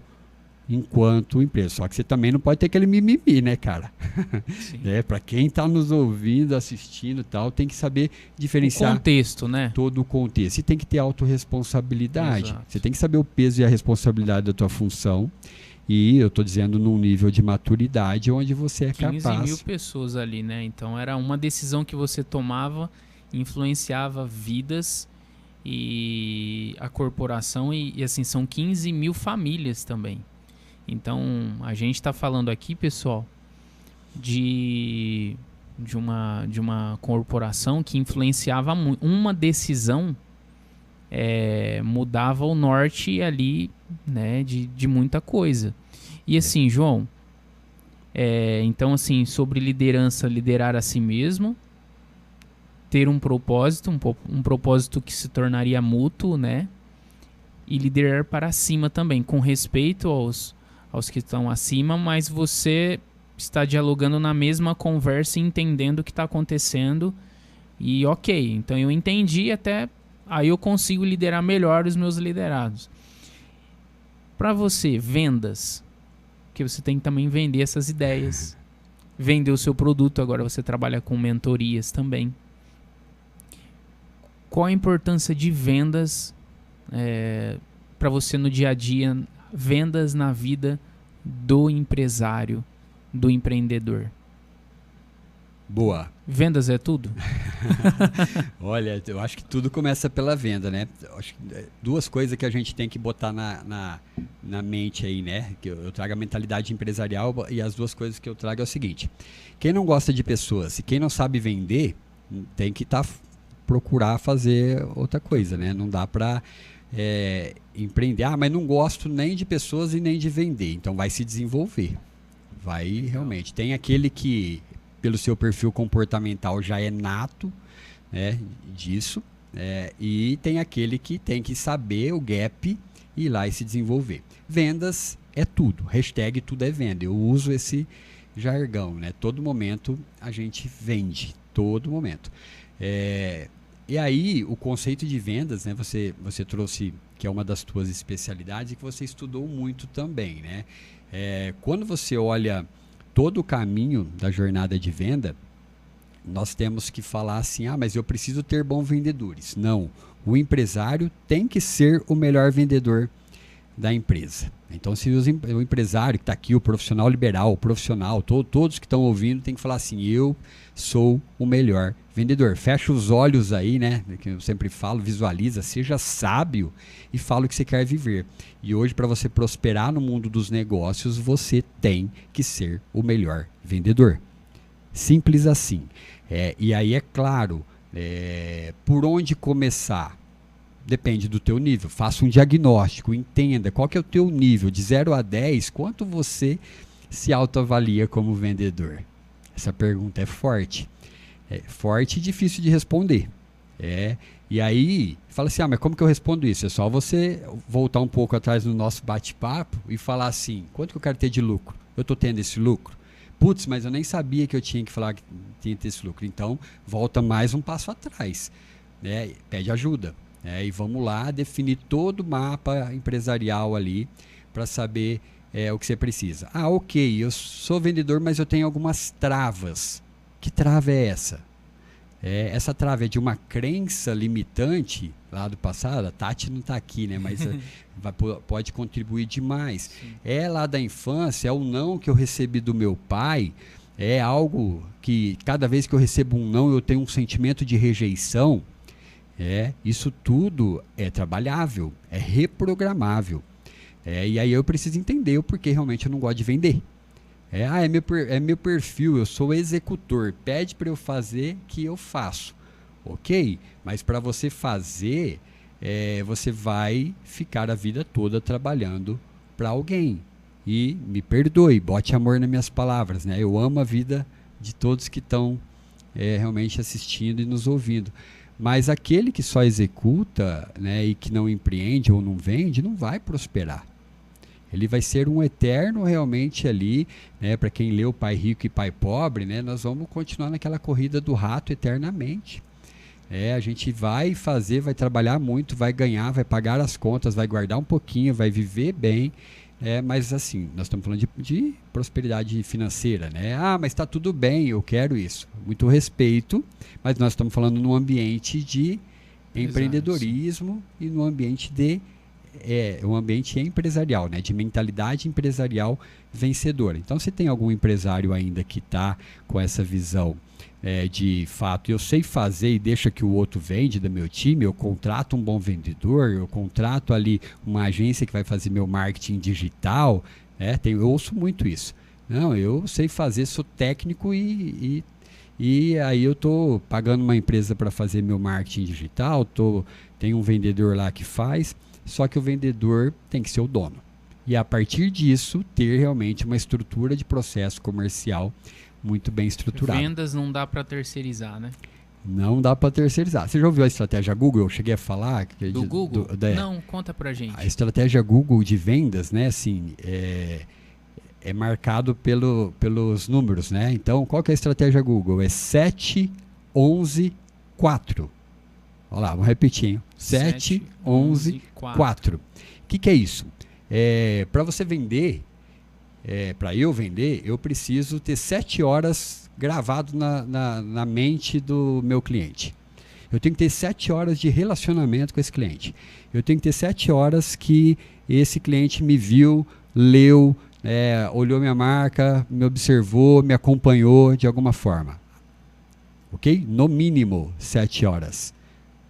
enquanto empresa. Só que você também não pode ter aquele mimimi, né, cara? Para quem está nos ouvindo, assistindo e tal, tem que saber diferenciar o contexto, né? Todo o contexto. E tem que ter autorresponsabilidade. Exato. Você tem que saber o peso e a responsabilidade da tua função. E eu estou dizendo num nível de maturidade onde você é 15 capaz. 15 mil pessoas ali, né? Então era uma decisão que você tomava, influenciava vidas e a corporação e assim, são 15 mil famílias também. Então a gente está falando aqui, pessoal, de uma corporação que influenciava muito. Uma decisão mudava o norte ali, né, de muita coisa. E assim, João, então assim, sobre liderança, liderar a si mesmo, ter um propósito, um propósito que se tornaria mútuo, né, e liderar para cima também, com respeito aos que estão acima, mas você está dialogando na mesma conversa e entendendo o que está acontecendo e ok, então eu entendi, até aí eu consigo liderar melhor os meus liderados. Para você, vendas, porque você tem que também vender essas ideias, vender o seu produto, agora você trabalha com mentorias também. Qual a importância de vendas para você no dia a dia, vendas na vida do empresário, do empreendedor? Boa. Vendas é tudo? Olha, eu acho que tudo começa pela venda, né? Acho que duas coisas que a gente tem que botar na mente aí, né? Que eu trago a mentalidade empresarial e as duas coisas que eu trago é o seguinte. Quem não gosta de pessoas e quem não sabe vender, tem que procurar fazer outra coisa, né? Não dá para empreender. Mas não gosto nem de pessoas e nem de vender. Então vai se desenvolver. Vai realmente. Tem aquele que pelo seu perfil comportamental já é nato, né, disso, e tem aquele que tem que saber o gap e ir lá e se desenvolver. Vendas é tudo, hashtag tudo é venda, eu uso esse jargão, né? Todo momento a gente vende, todo momento. E aí o conceito de vendas, né, você trouxe, que é uma das tuas especialidades e que você estudou muito também, né? Quando você olha todo o caminho da jornada de venda, nós temos que falar assim, mas eu preciso ter bons vendedores. Não, o empresário tem que ser o melhor vendedor da empresa. Então, se o empresário que está aqui, o profissional liberal, o profissional, todos que estão ouvindo, tem que falar assim, eu sou o melhor vendedor. Fecha os olhos aí, né? Que eu sempre falo, visualiza, seja sábio e fala o que você quer viver. E hoje, para você prosperar no mundo dos negócios, você tem que ser o melhor vendedor. Simples assim. E aí, é claro, por onde começar? Depende do teu nível. Faça um diagnóstico, entenda qual que é o teu nível, de 0 a 10, quanto você se autoavalia como vendedor. Essa pergunta é forte. Forte e difícil de responder. E aí, fala assim, mas como que eu respondo isso? É só você voltar um pouco atrás no nosso bate-papo e falar assim, quanto que eu quero ter de lucro? Eu estou tendo esse lucro? Putz, mas eu nem sabia que eu tinha que falar que tinha que ter esse lucro. Então, volta mais um passo atrás. Pede ajuda. E vamos lá definir todo o mapa empresarial ali para saber o que você precisa. Ah, ok, eu sou vendedor, mas eu tenho algumas travas. Que trava é essa? Essa trava é de uma crença limitante lá do passado. A Tati não está aqui, né? Mas pode contribuir demais. Sim. Lá da infância, é o não que eu recebi do meu pai. É algo que cada vez que eu recebo um não, eu tenho um sentimento de rejeição. Isso tudo é trabalhável, é reprogramável. E aí eu preciso entender o porquê realmente eu não gosto de vender. É meu perfil, eu sou executor, pede para eu fazer que eu faço. Ok, mas para você fazer, você vai ficar a vida toda trabalhando para alguém. E me perdoe, bote amor nas minhas palavras, né? Eu amo a vida de todos que estão realmente assistindo e nos ouvindo. Mas aquele que só executa, né, e que não empreende ou não vende, não vai prosperar. Ele vai ser um eterno realmente ali, né, para quem leu Pai Rico e Pai Pobre, né, nós vamos continuar naquela corrida do rato eternamente. A gente vai fazer, vai trabalhar muito, vai ganhar, vai pagar as contas, vai guardar um pouquinho, vai viver bem, mas assim, nós estamos falando de prosperidade financeira, né? Ah, mas está tudo bem, eu quero isso. Muito respeito, mas nós estamos falando num ambiente de empreendedorismo e no ambiente de um ambiente empresarial, né, de mentalidade empresarial vencedora. Então, se tem algum empresário ainda que está com essa visão de fato, eu sei fazer e deixa que o outro vende do meu time, eu contrato um bom vendedor, eu contrato ali uma agência que vai fazer meu marketing digital, eu ouço muito isso. Não, eu sei fazer, sou técnico e aí eu estou pagando uma empresa para fazer meu marketing digital, tem um vendedor lá que faz. Só que o vendedor tem que ser o dono. E a partir disso, ter realmente uma estrutura de processo comercial muito bem estruturada. Vendas não dá para terceirizar, né? Não dá para terceirizar. Você já ouviu a estratégia Google? Eu cheguei a falar. Do Google? Não, conta pra gente. A estratégia Google de vendas, né? Assim, é marcado pelos números, né? Então, qual que é a estratégia Google? É 7, 11, 4. Olha lá, vamos repetir, hein? 7, 11, 4. O que é isso? Para você vender, para eu vender, eu preciso ter 7 horas gravado na mente do meu cliente. Eu tenho que ter 7 horas de relacionamento com esse cliente. Eu tenho que ter 7 horas que esse cliente me viu, leu, olhou minha marca, me observou, me acompanhou de alguma forma. Ok? No mínimo 7 horas.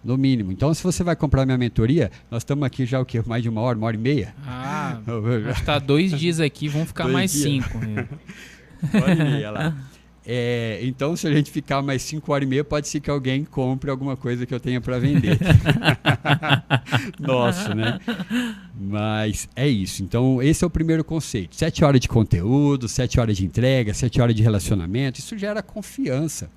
No mínimo. Então, se você vai comprar minha mentoria, nós estamos aqui já o quê? Mais de uma hora e meia? Ah, acho que está 2 dias aqui, vão ficar mais 5. Hora e meia lá. Então, se a gente ficar mais 5 horas e meia, pode ser que alguém compre alguma coisa que eu tenha para vender. Nossa, né? Mas é isso. Então, esse é o primeiro conceito. 7 horas de conteúdo, 7 horas de entrega, 7 horas de relacionamento. Isso gera confiança.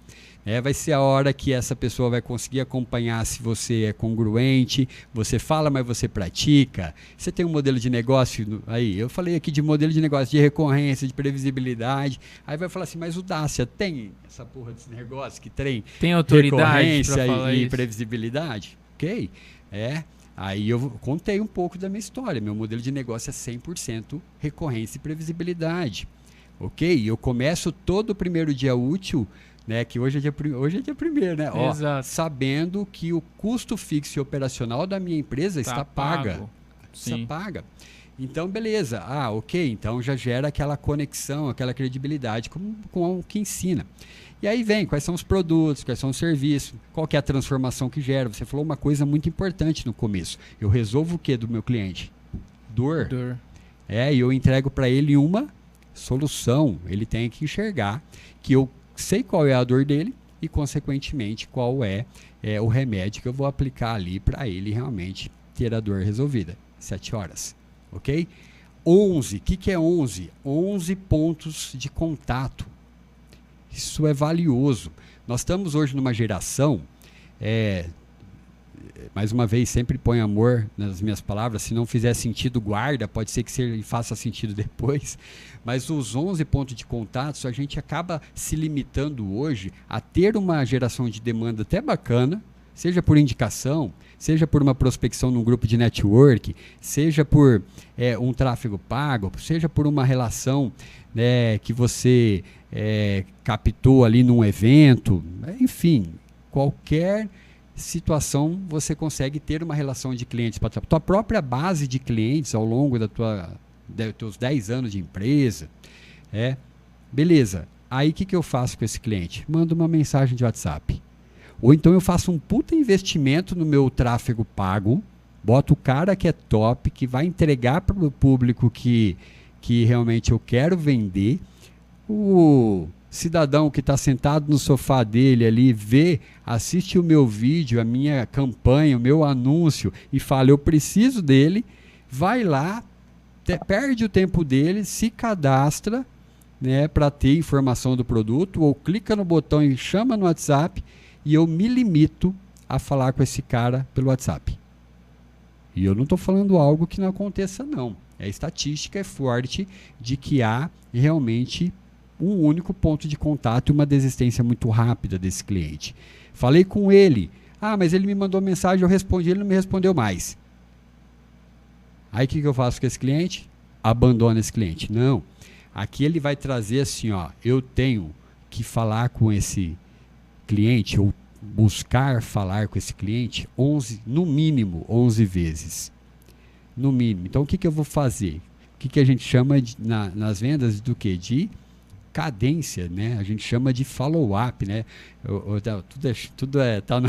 Vai ser a hora que essa pessoa vai conseguir acompanhar se você é congruente, você fala, mas você pratica. Você tem um modelo de negócio aí. Eu falei aqui de modelo de negócio, de recorrência, de previsibilidade. Aí vai falar assim, mas o Dacia tem essa porra desse negócio que tem autoridade recorrência e isso. previsibilidade? Ok? Aí eu contei um pouco da minha história. Meu modelo de negócio é 100% recorrência e previsibilidade. Ok? Eu começo todo o primeiro dia útil, né, que hoje é dia 1º, né? Sabendo que o custo fixo e operacional da minha empresa está paga. Está paga. Então, beleza. Ok. Então já gera aquela conexão, aquela credibilidade com o que ensina. E aí vem, quais são os produtos, quais são os serviços, qual que é a transformação que gera. Você falou uma coisa muito importante no começo. Eu resolvo o que do meu cliente? Dor. E eu entrego para ele uma solução. Ele tem que enxergar que eu sei qual é a dor dele e, consequentemente, qual é o remédio que eu vou aplicar ali para ele realmente ter a dor resolvida. 7 horas, ok? 11, o que é 11? 11 pontos de contato. Isso é valioso. Nós estamos hoje numa geração, mais uma vez, sempre põe amor nas minhas palavras. Se não fizer sentido, guarda. Pode ser que faça sentido depois. Mas os 11 pontos de contato, a gente acaba se limitando hoje a ter uma geração de demanda até bacana, seja por indicação, seja por uma prospecção num grupo de network, seja por um tráfego pago, seja por uma relação, né, que você captou ali num evento, enfim, qualquer situação você consegue ter uma relação de clientes para tua própria base de clientes ao longo dos teus 10 anos de empresa. Beleza, aí o que eu faço com esse cliente? Mando uma mensagem de WhatsApp. Ou então eu faço um puta investimento no meu tráfego pago, boto o cara que é top, que vai entregar para o público que realmente eu quero vender. O cidadão que está sentado no sofá dele ali, assiste o meu vídeo, a minha campanha, o meu anúncio e fala, eu preciso dele, vai lá, perde o tempo dele, se cadastra, né, para ter informação do produto, ou clica no botão e chama no WhatsApp, e eu me limito a falar com esse cara pelo WhatsApp. E eu não estou falando algo que não aconteça, não. A estatística é forte de que há realmente um único ponto de contato e uma desistência muito rápida desse cliente. Falei com ele. Mas ele me mandou mensagem, eu respondi, ele não me respondeu mais. Aí o que eu faço com esse cliente? Abandono esse cliente. Não. Aqui ele vai trazer assim, eu tenho que falar com esse cliente, ou buscar falar com esse cliente no mínimo 11 vezes. No mínimo. Então o que eu vou fazer? O que a gente chama nas vendas do quê? De cadência, né? A gente chama de follow-up, né? Tudo tá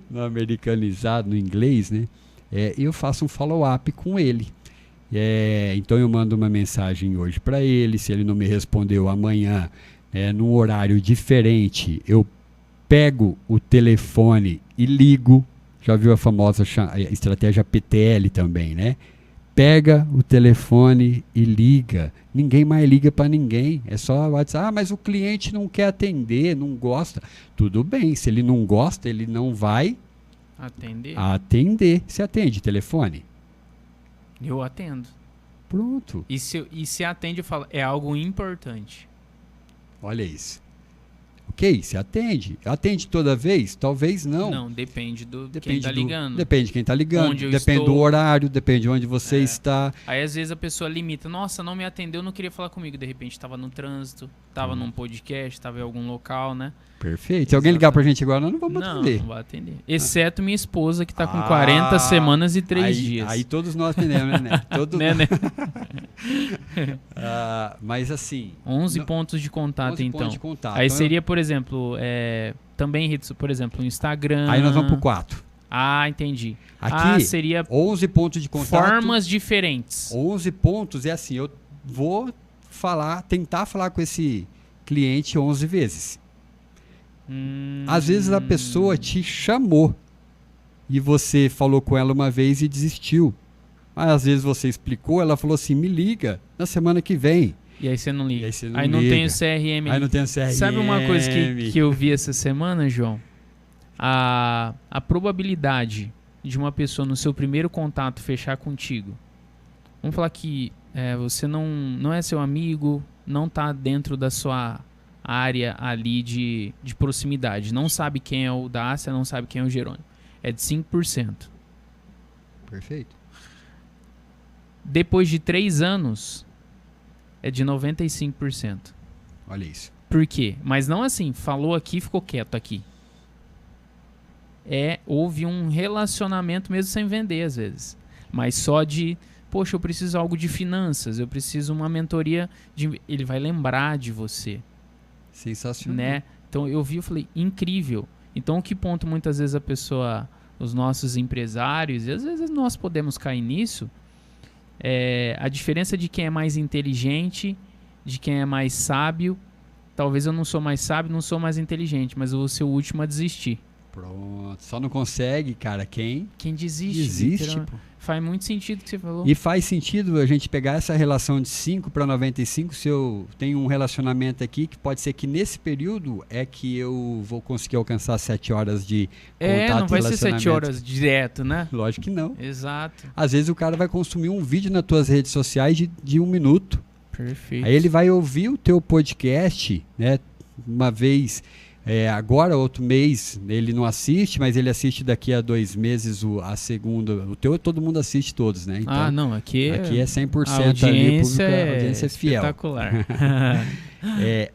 no americanizado, no inglês, né? Eu faço um follow-up com ele. Então eu mando uma mensagem hoje para ele, se ele não me respondeu amanhã, num horário diferente, eu pego o telefone e ligo. Já viu a famosa estratégia PTL também, né? Pega o telefone e liga. Ninguém mais liga para ninguém. É só o WhatsApp. Mas o cliente não quer atender, não gosta. Tudo bem, se ele não gosta, ele não vai atender. Você atende telefone? Eu atendo. Pronto. E se atende, eu falo, é algo importante. Olha isso. Ok, se atende. Atende toda vez? Talvez não. Não, depende de quem está ligando. Depende de quem está ligando. Depende do horário, depende de onde você está. Aí às vezes a pessoa limita. Nossa, não me atendeu, não queria falar comigo. De repente estava no trânsito, estava num podcast, estava em algum local, né? Perfeito. Se alguém ligar pra gente agora, nós não vamos atender. Não vai atender. Exceto minha esposa, que está com 40 semanas e 3 dias. Aí todos nós atendemos, né? Mas assim... 11 pontos de contato, 11 então. Pontos de contato. Aí seria, por exemplo, também, por exemplo, o Instagram... Aí nós vamos pro 4. Entendi. Aqui, seria 11 pontos de contato. Formas diferentes. 11 pontos é assim, eu vou tentar falar com esse cliente 11 vezes. Às vezes a pessoa te chamou e você falou com ela uma vez e desistiu. Mas às vezes você explicou, ela falou assim, me liga na semana que vem. E aí você não liga. Aí não tem o CRM. Aí não tem o CRM. Sabe uma coisa que eu vi essa semana, João? A probabilidade de uma pessoa no seu primeiro contato fechar contigo. Vamos falar que você não é seu amigo, não está dentro da sua área ali de proximidade. Não sabe quem é o Dácia, não sabe quem é o Jerônimo. É de 5%. Perfeito. Depois de 3 anos, é de 95%. Olha isso. Por quê? Mas não assim, falou aqui, ficou quieto aqui. Houve um relacionamento mesmo sem vender, às vezes. Mas só de, poxa, eu preciso algo de finanças, eu preciso uma mentoria. Ele vai lembrar de você. Sensacional. Né? Então eu falei, incrível. Então que ponto muitas vezes os nossos empresários, e às vezes nós podemos cair nisso, a diferença de quem é mais inteligente, de quem é mais sábio. Talvez eu não sou mais sábio, não sou mais inteligente, mas eu vou ser o último a desistir. Pronto. Só não consegue, cara, quem desiste. Desiste, pô. Faz muito sentido o que você falou. E faz sentido a gente pegar essa relação de 5 para 95, se eu tenho um relacionamento aqui, que pode ser que nesse período é que eu vou conseguir alcançar 7 horas de contato. Não vai ser 7 horas direto, né? Lógico que não. Exato. Às vezes o cara vai consumir um vídeo nas tuas redes sociais de 1 minuto. Perfeito. Aí ele vai ouvir o teu podcast, né, uma vez Agora, outro mês, ele não assiste, mas ele assiste daqui a 2 meses a segunda. O teu todo mundo assiste todos, né? Então, não, aqui é 100% a ali, audiência a audiência é fiel. espetacular.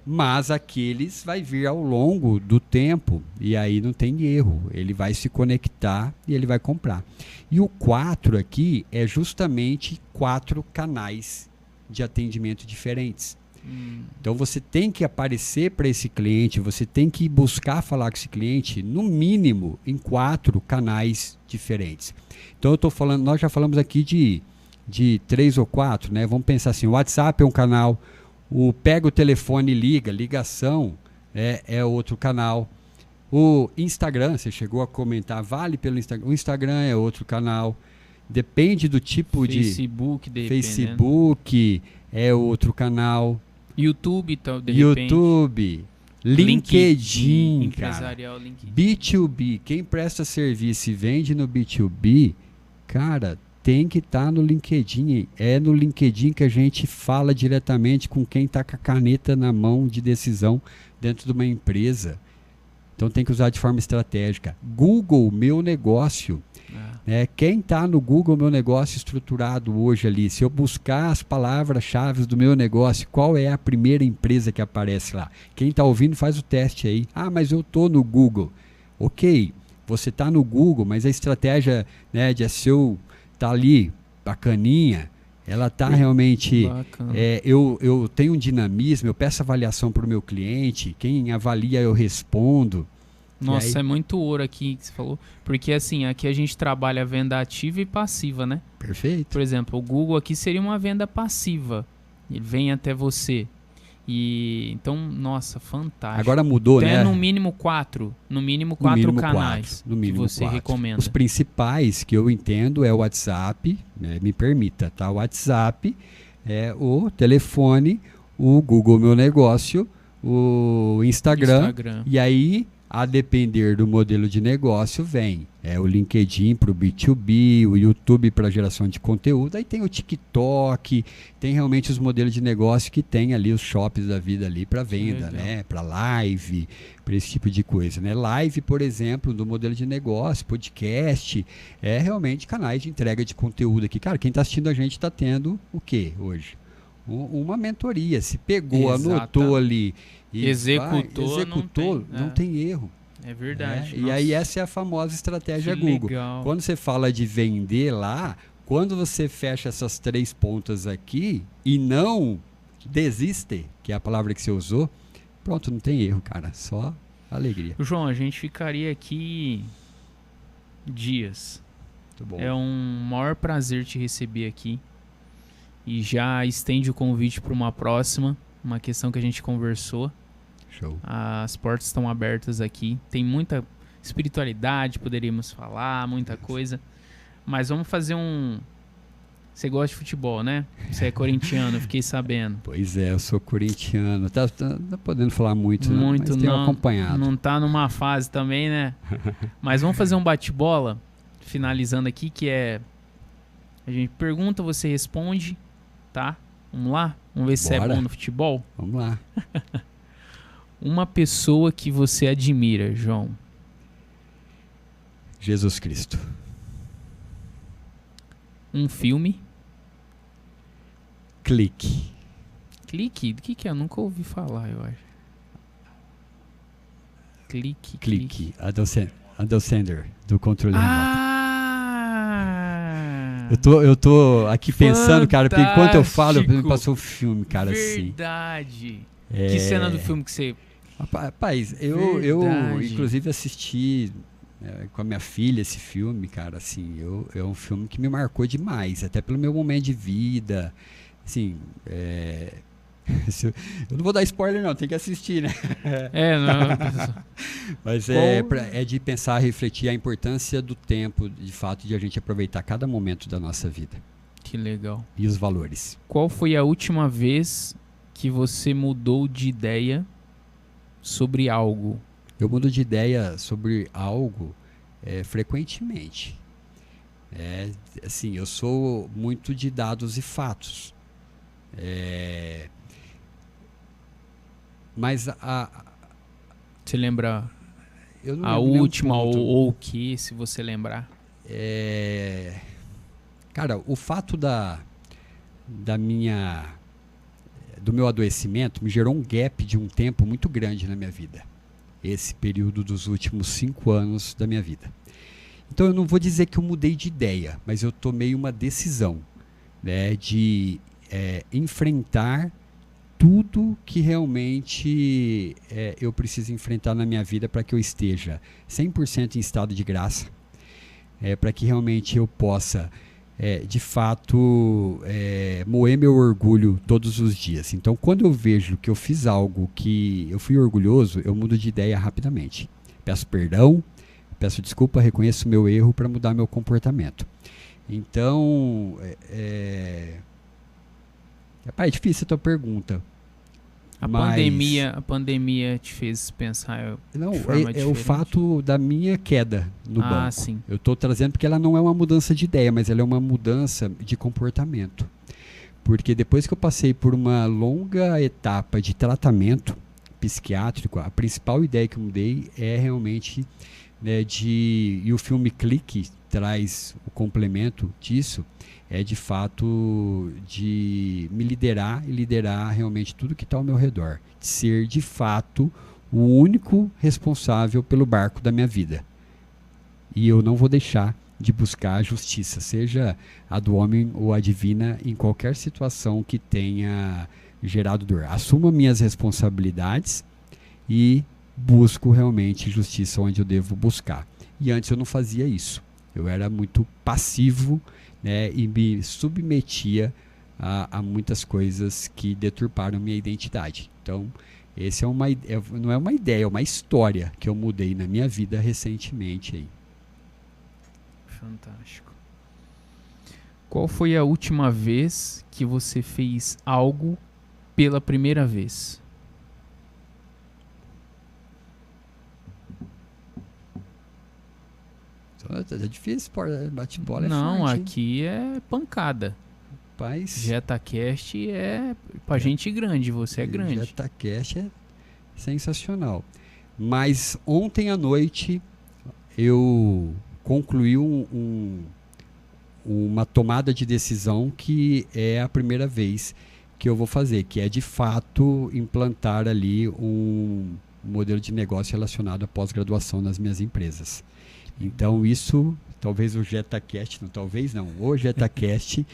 Mas aqueles vai vir ao longo do tempo e aí não tem erro. Ele vai se conectar e ele vai comprar. E o 4 aqui é justamente 4 canais de atendimento diferentes. Então você tem que aparecer para esse cliente, você tem que buscar falar com esse cliente, no mínimo, em 4 canais diferentes. Então eu estou falando, nós já falamos aqui de 3 ou 4, né? Vamos pensar assim, o WhatsApp é um canal, pega o telefone e liga, ligação é outro canal. O Instagram, você chegou a comentar, vale pelo Instagram. O Instagram é outro canal. Depende do tipo Facebook, de... Facebook é outro canal. YouTube, de YouTube, LinkedIn, empresarial, cara. LinkedIn. B2B, quem presta serviço e vende no B2B, cara, tem que estar no LinkedIn. É no LinkedIn que a gente fala diretamente com quem está com a caneta na mão de decisão dentro de uma empresa. Então tem que usar de forma estratégica. Google Meu Negócio. Quem está no Google Meu Negócio estruturado hoje ali, se eu buscar as palavras-chave do meu negócio, qual é a primeira empresa que aparece lá? Quem está ouvindo faz o teste aí. Mas eu estou no Google. Ok, você está no Google, mas a estratégia, né, de SEO está ali, bacaninha. Ela está realmente... eu tenho um dinamismo, eu peço avaliação para o meu cliente, quem avalia eu respondo. Nossa, é muito ouro aqui que você falou, porque assim, aqui a gente trabalha a venda ativa e passiva, né? Perfeito. Por exemplo, o Google aqui seria uma venda passiva, ele vem até você. E então, nossa, fantástico. Agora mudou, né? No mínimo 4 canais que você recomenda. Os principais que eu entendo é o WhatsApp, me permita, tá? O WhatsApp, o telefone, o Google Meu Negócio, o Instagram. E aí, a depender do modelo de negócio, vem o LinkedIn para o B2B, o YouTube para geração de conteúdo, aí tem o TikTok, tem realmente os modelos de negócio que tem ali os shops da vida ali para venda, né? Para live, para esse tipo de coisa, né? Live, por exemplo, do modelo de negócio, podcast, é realmente canais de entrega de conteúdo aqui. Cara, quem está assistindo a gente está tendo o quê hoje? Uma mentoria, se pegou, anotou ali e executou, não tem erro. É verdade. E aí essa é a famosa estratégia Google. Legal. Quando você fala de vender lá, quando você fecha essas 3 pontas aqui e não desiste, que é a palavra que você usou, pronto, não tem erro, cara, só alegria. João, a gente ficaria aqui dias. Muito bom. É um maior prazer te receber aqui. E já estende o convite para uma próxima, uma questão que a gente conversou. Show. As portas estão abertas aqui. Tem muita espiritualidade, poderíamos falar, muita coisa. Mas vamos fazer um... Você gosta de futebol, né? Você é corintiano, fiquei sabendo. Pois é, eu sou corintiano. Tá podendo falar muito, muito mas tenho acompanhado. Não tá numa fase também, né? Mas vamos fazer um bate-bola, finalizando aqui, que é... A gente pergunta, você responde, tá? Vamos lá? Vamos ver se você é bom no futebol? Vamos lá. Uma pessoa que você admira, João. Jesus Cristo. Um filme. Clique. Clique? Do que é? Eu nunca ouvi falar, eu acho. Clique. Adam Sandler, do controle remoto. Eu tô aqui pensando, cara, porque enquanto eu falo, me passou um filme, cara, assim. Verdade. Que cena do filme que você... Rapaz, eu inclusive assisti com a minha filha esse filme, cara, assim, é um filme que me marcou demais, até pelo meu momento de vida, assim, eu não vou dar spoiler não, tem que assistir, né? Não. Mas é de pensar, refletir a importância do tempo, de fato, de a gente aproveitar cada momento da nossa vida. Que legal. E os valores. Qual foi a última vez que você mudou de ideia sobre algo? Eu mudo de ideia sobre algo frequentemente. Assim, eu sou muito de dados e fatos. Mas Você lembra Eu não a lembro nem um última ponto. ou o que, se você lembrar? Cara, o fato da minha do meu adoecimento me gerou um gap de um tempo muito grande na minha vida. Esse período dos últimos 5 anos da minha vida. Então eu não vou dizer que eu mudei de ideia, mas eu tomei uma decisão, né, de enfrentar tudo que realmente eu preciso enfrentar na minha vida para que eu esteja 100% em estado de graça, para que realmente eu possa de fato moer meu orgulho todos os dias. Então quando eu vejo que eu fiz algo que eu fui orgulhoso, eu mudo de ideia rapidamente. Peço perdão, peço desculpa, reconheço meu erro para mudar meu comportamento. Então é difícil a tua pergunta. A pandemia te fez pensar Não, de forma é o diferente? fato da minha queda no banco. Sim. Eu estou trazendo porque ela não é uma mudança de ideia, mas ela é uma mudança de comportamento. Porque depois que eu passei por uma longa etapa de tratamento psiquiátrico, a principal ideia que eu mudei é realmente, né, e o filme Clique traz o complemento disso, de fato de me liderar e liderar realmente tudo que está ao meu redor, de ser de fato o único responsável pelo barco da minha vida. E eu não vou deixar de buscar a justiça, seja a do homem ou a divina, em qualquer situação que tenha gerado dor. Assumo minhas responsabilidades e busco realmente justiça onde eu devo buscar. E antes eu não fazia isso. Eu era muito passivo, né, e me submetia a muitas coisas que deturparam minha identidade. Então, esse não é uma ideia, é uma história que eu mudei na minha vida recentemente aí. Fantástico. Qual foi a última vez que você fez algo pela primeira vez? É difícil, bate-bola é Não, forte, aqui é pancada. Rapaz, JetaCast é pra gente grande, você é grande. JetaCast é sensacional. Mas ontem à noite eu concluí uma tomada de decisão que é a primeira vez que eu vou fazer, que é de fato implantar ali um modelo de negócio relacionado à pós-graduação nas minhas empresas. Então isso, talvez o JetaCast, o JetaCast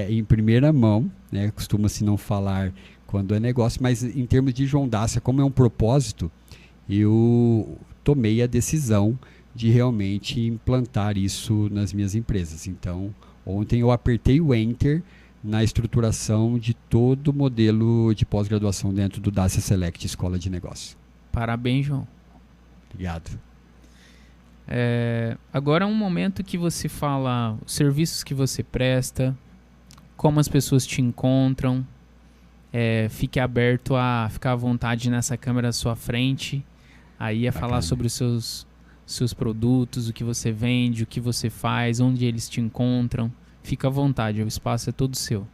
em primeira mão, né, costuma-se não falar quando é negócio, mas em termos de João Dácia, como é um propósito, eu tomei a decisão de realmente implantar isso nas minhas empresas. Então, ontem eu apertei o Enter na estruturação de todo o modelo de pós-graduação dentro do Dácia Select Escola de Negócios. Parabéns, João. Obrigado. Agora é um momento que você fala os serviços que você presta, como as pessoas te encontram. Fique aberto a ficar à vontade nessa câmera à sua frente, aí a falar sobre os seus produtos, o que você vende, o que você faz, onde eles te encontram. Fica à vontade, o espaço é todo seu.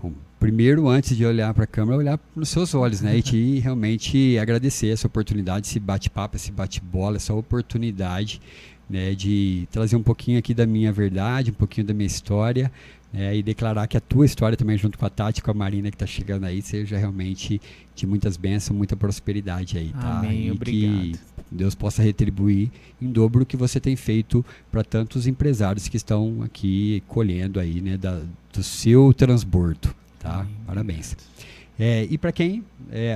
Bom, primeiro, antes de olhar para a câmera, olhar nos seus olhos, né? E te realmente agradecer essa oportunidade, esse bate-papo, esse bate-bola, essa oportunidade, né, de trazer um pouquinho aqui da minha verdade, um pouquinho da minha história, e declarar que a tua história também, junto com a Tati, com a Marina que está chegando aí, seja realmente de muitas bênçãos, muita prosperidade aí, tá? Amém, e obrigado. que Deus possa retribuir em dobro o que você tem feito para tantos empresários que estão aqui colhendo aí, né, do seu transbordo, tá? Amém, Parabéns. E para quem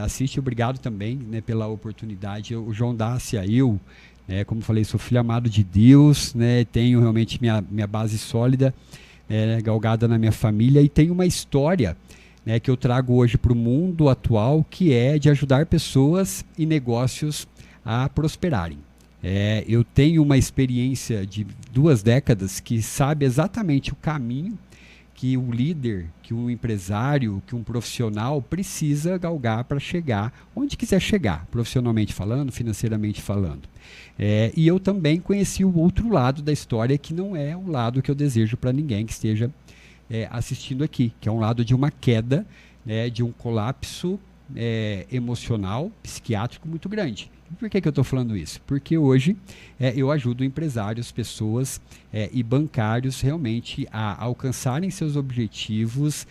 assiste, obrigado também, né, pela oportunidade. O João Dácia, como falei, sou filho amado de Deus, né, tenho realmente minha base sólida, galgada na minha família, e tenho uma história, né, que eu trago hoje para o mundo atual, que é de ajudar pessoas e negócios a prosperarem. Eu tenho uma experiência de 2 décadas que sabe exatamente o caminho que o líder, que um empresário, que um profissional precisa galgar para chegar onde quiser chegar, profissionalmente falando, financeiramente falando. E eu também conheci o outro lado da história, que não é o lado que eu desejo para ninguém que esteja assistindo aqui, que é um lado de uma queda, né, de um colapso emocional, psiquiátrico muito grande. Por que eu estou falando isso? Porque hoje eu ajudo empresários, pessoas e bancários realmente a alcançarem seus objetivos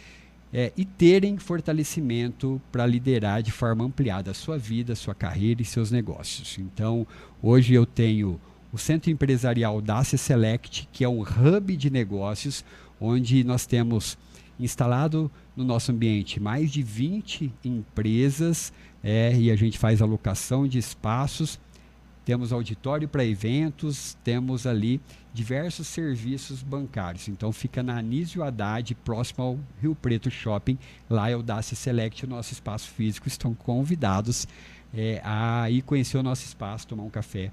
e terem fortalecimento para liderar de forma ampliada a sua vida, a sua carreira e seus negócios. Então, hoje eu tenho o Centro Empresarial Dacia Select, que é um hub de negócios, onde nós temos instalado no nosso ambiente mais de 20 empresas e a gente faz alocação de espaços, temos auditório para eventos, temos ali diversos serviços bancários. Então fica na Anísio Haddad, próximo ao Rio Preto Shopping. Lá é o Dacia Select, o nosso espaço físico. Estão convidados a ir conhecer o nosso espaço, tomar um café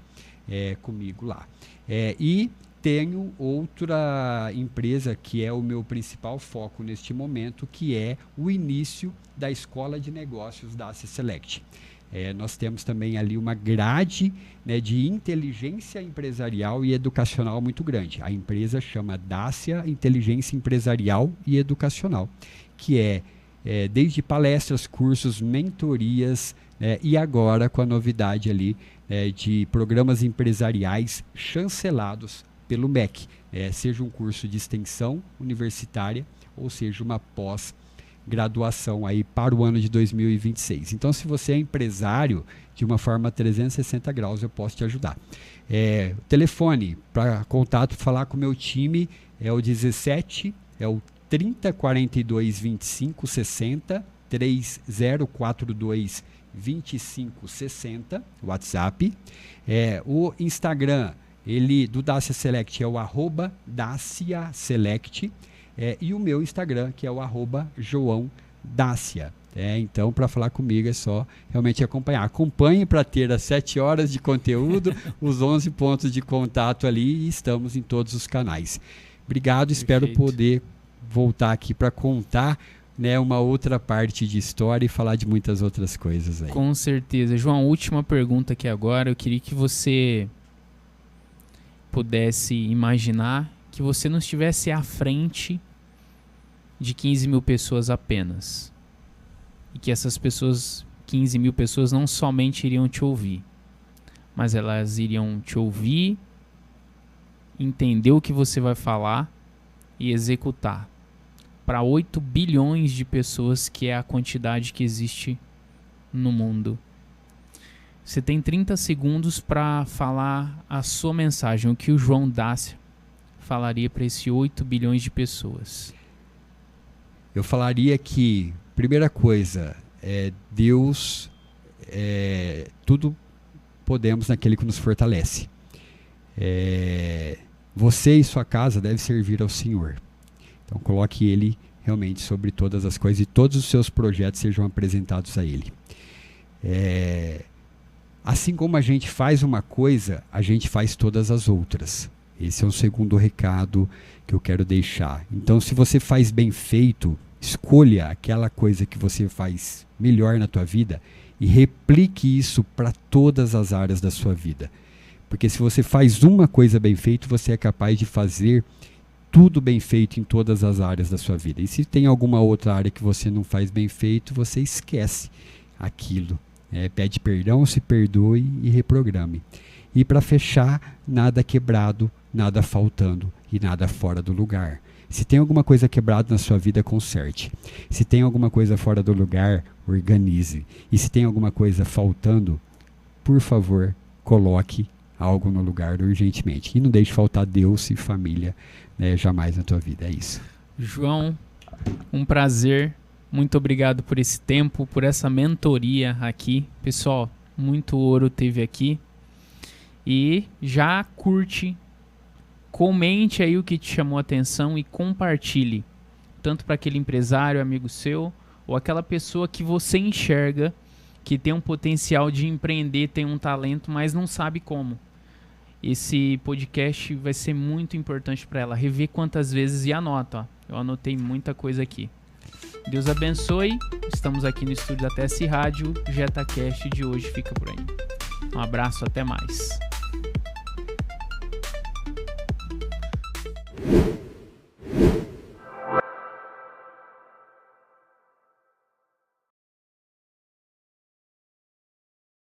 comigo lá. E tenho outra empresa que é o meu principal foco neste momento, que é o início da Escola de Negócios Dacia Select. Nós temos também ali uma grade, né, de inteligência empresarial e educacional muito grande. A empresa chama Dacia Inteligência Empresarial e Educacional, que desde palestras, cursos, mentorias, e agora com a novidade ali de programas empresariais chancelados pelo MEC, seja um curso de extensão universitária ou seja uma pós-graduação aí para o ano de 2026. Então, se você é empresário de uma forma 360 graus, eu posso te ajudar. O telefone para contato, falar com o meu time é o 17, o 30 42 25 60, 3042 25 60, WhatsApp. O Instagram do Dacia Select é o @Dacia Select, e o meu Instagram, que é o @João Dacia. Então, para falar comigo é só realmente acompanhar. Acompanhe para ter as 7 horas de conteúdo, os 11 pontos de contato ali, e estamos em todos os canais. Obrigado, Perfeito. Espero poder voltar aqui para contar, né, uma outra parte de história e falar de muitas outras coisas aí. Com certeza. João, última pergunta aqui agora. Eu queria que você pudesse imaginar que você não estivesse à frente de 15 mil pessoas apenas. E que essas pessoas, 15 mil pessoas, não somente iriam te ouvir, mas elas iriam te ouvir, entender o que você vai falar e executar. Para 8 bilhões de pessoas, que é a quantidade que existe no mundo. Você tem 30 segundos para falar a sua mensagem, o que o João Dacia falaria para esses 8 bilhões de pessoas. Eu falaria que, primeira coisa, Deus, tudo podemos naquele que nos fortalece. Você e sua casa devem servir ao Senhor. Então coloque Ele realmente sobre todas as coisas e todos os seus projetos sejam apresentados a Ele. Assim como a gente faz uma coisa, a gente faz todas as outras. Esse é o segundo recado que eu quero deixar. Então, se você faz bem feito, escolha aquela coisa que você faz melhor na tua vida e replique isso para todas as áreas da sua vida. Porque se você faz uma coisa bem feita, você é capaz de fazer tudo bem feito em todas as áreas da sua vida. E se tem alguma outra área que você não faz bem feito, você esquece aquilo. Pede perdão, se perdoe e reprograme. E para fechar, nada quebrado, nada faltando e nada fora do lugar. Se tem alguma coisa quebrada na sua vida, conserte. Se tem alguma coisa fora do lugar, organize. E se tem alguma coisa faltando, por favor, coloque algo no lugar urgentemente. E não deixe faltar Deus e família, né, jamais na tua vida. É isso. João, um prazer. Muito obrigado por esse tempo, por essa mentoria aqui. Pessoal, muito ouro teve aqui. E já curte, comente aí o que te chamou a atenção e compartilhe. Tanto para aquele empresário, amigo seu, ou aquela pessoa que você enxerga que tem um potencial de empreender, tem um talento, mas não sabe como. Esse podcast vai ser muito importante para ela. Rever quantas vezes e anota. Ó. Eu anotei muita coisa aqui. Deus abençoe. Estamos aqui no estúdio da TS Rádio. JetaCast de hoje fica por aí. Um abraço, até mais.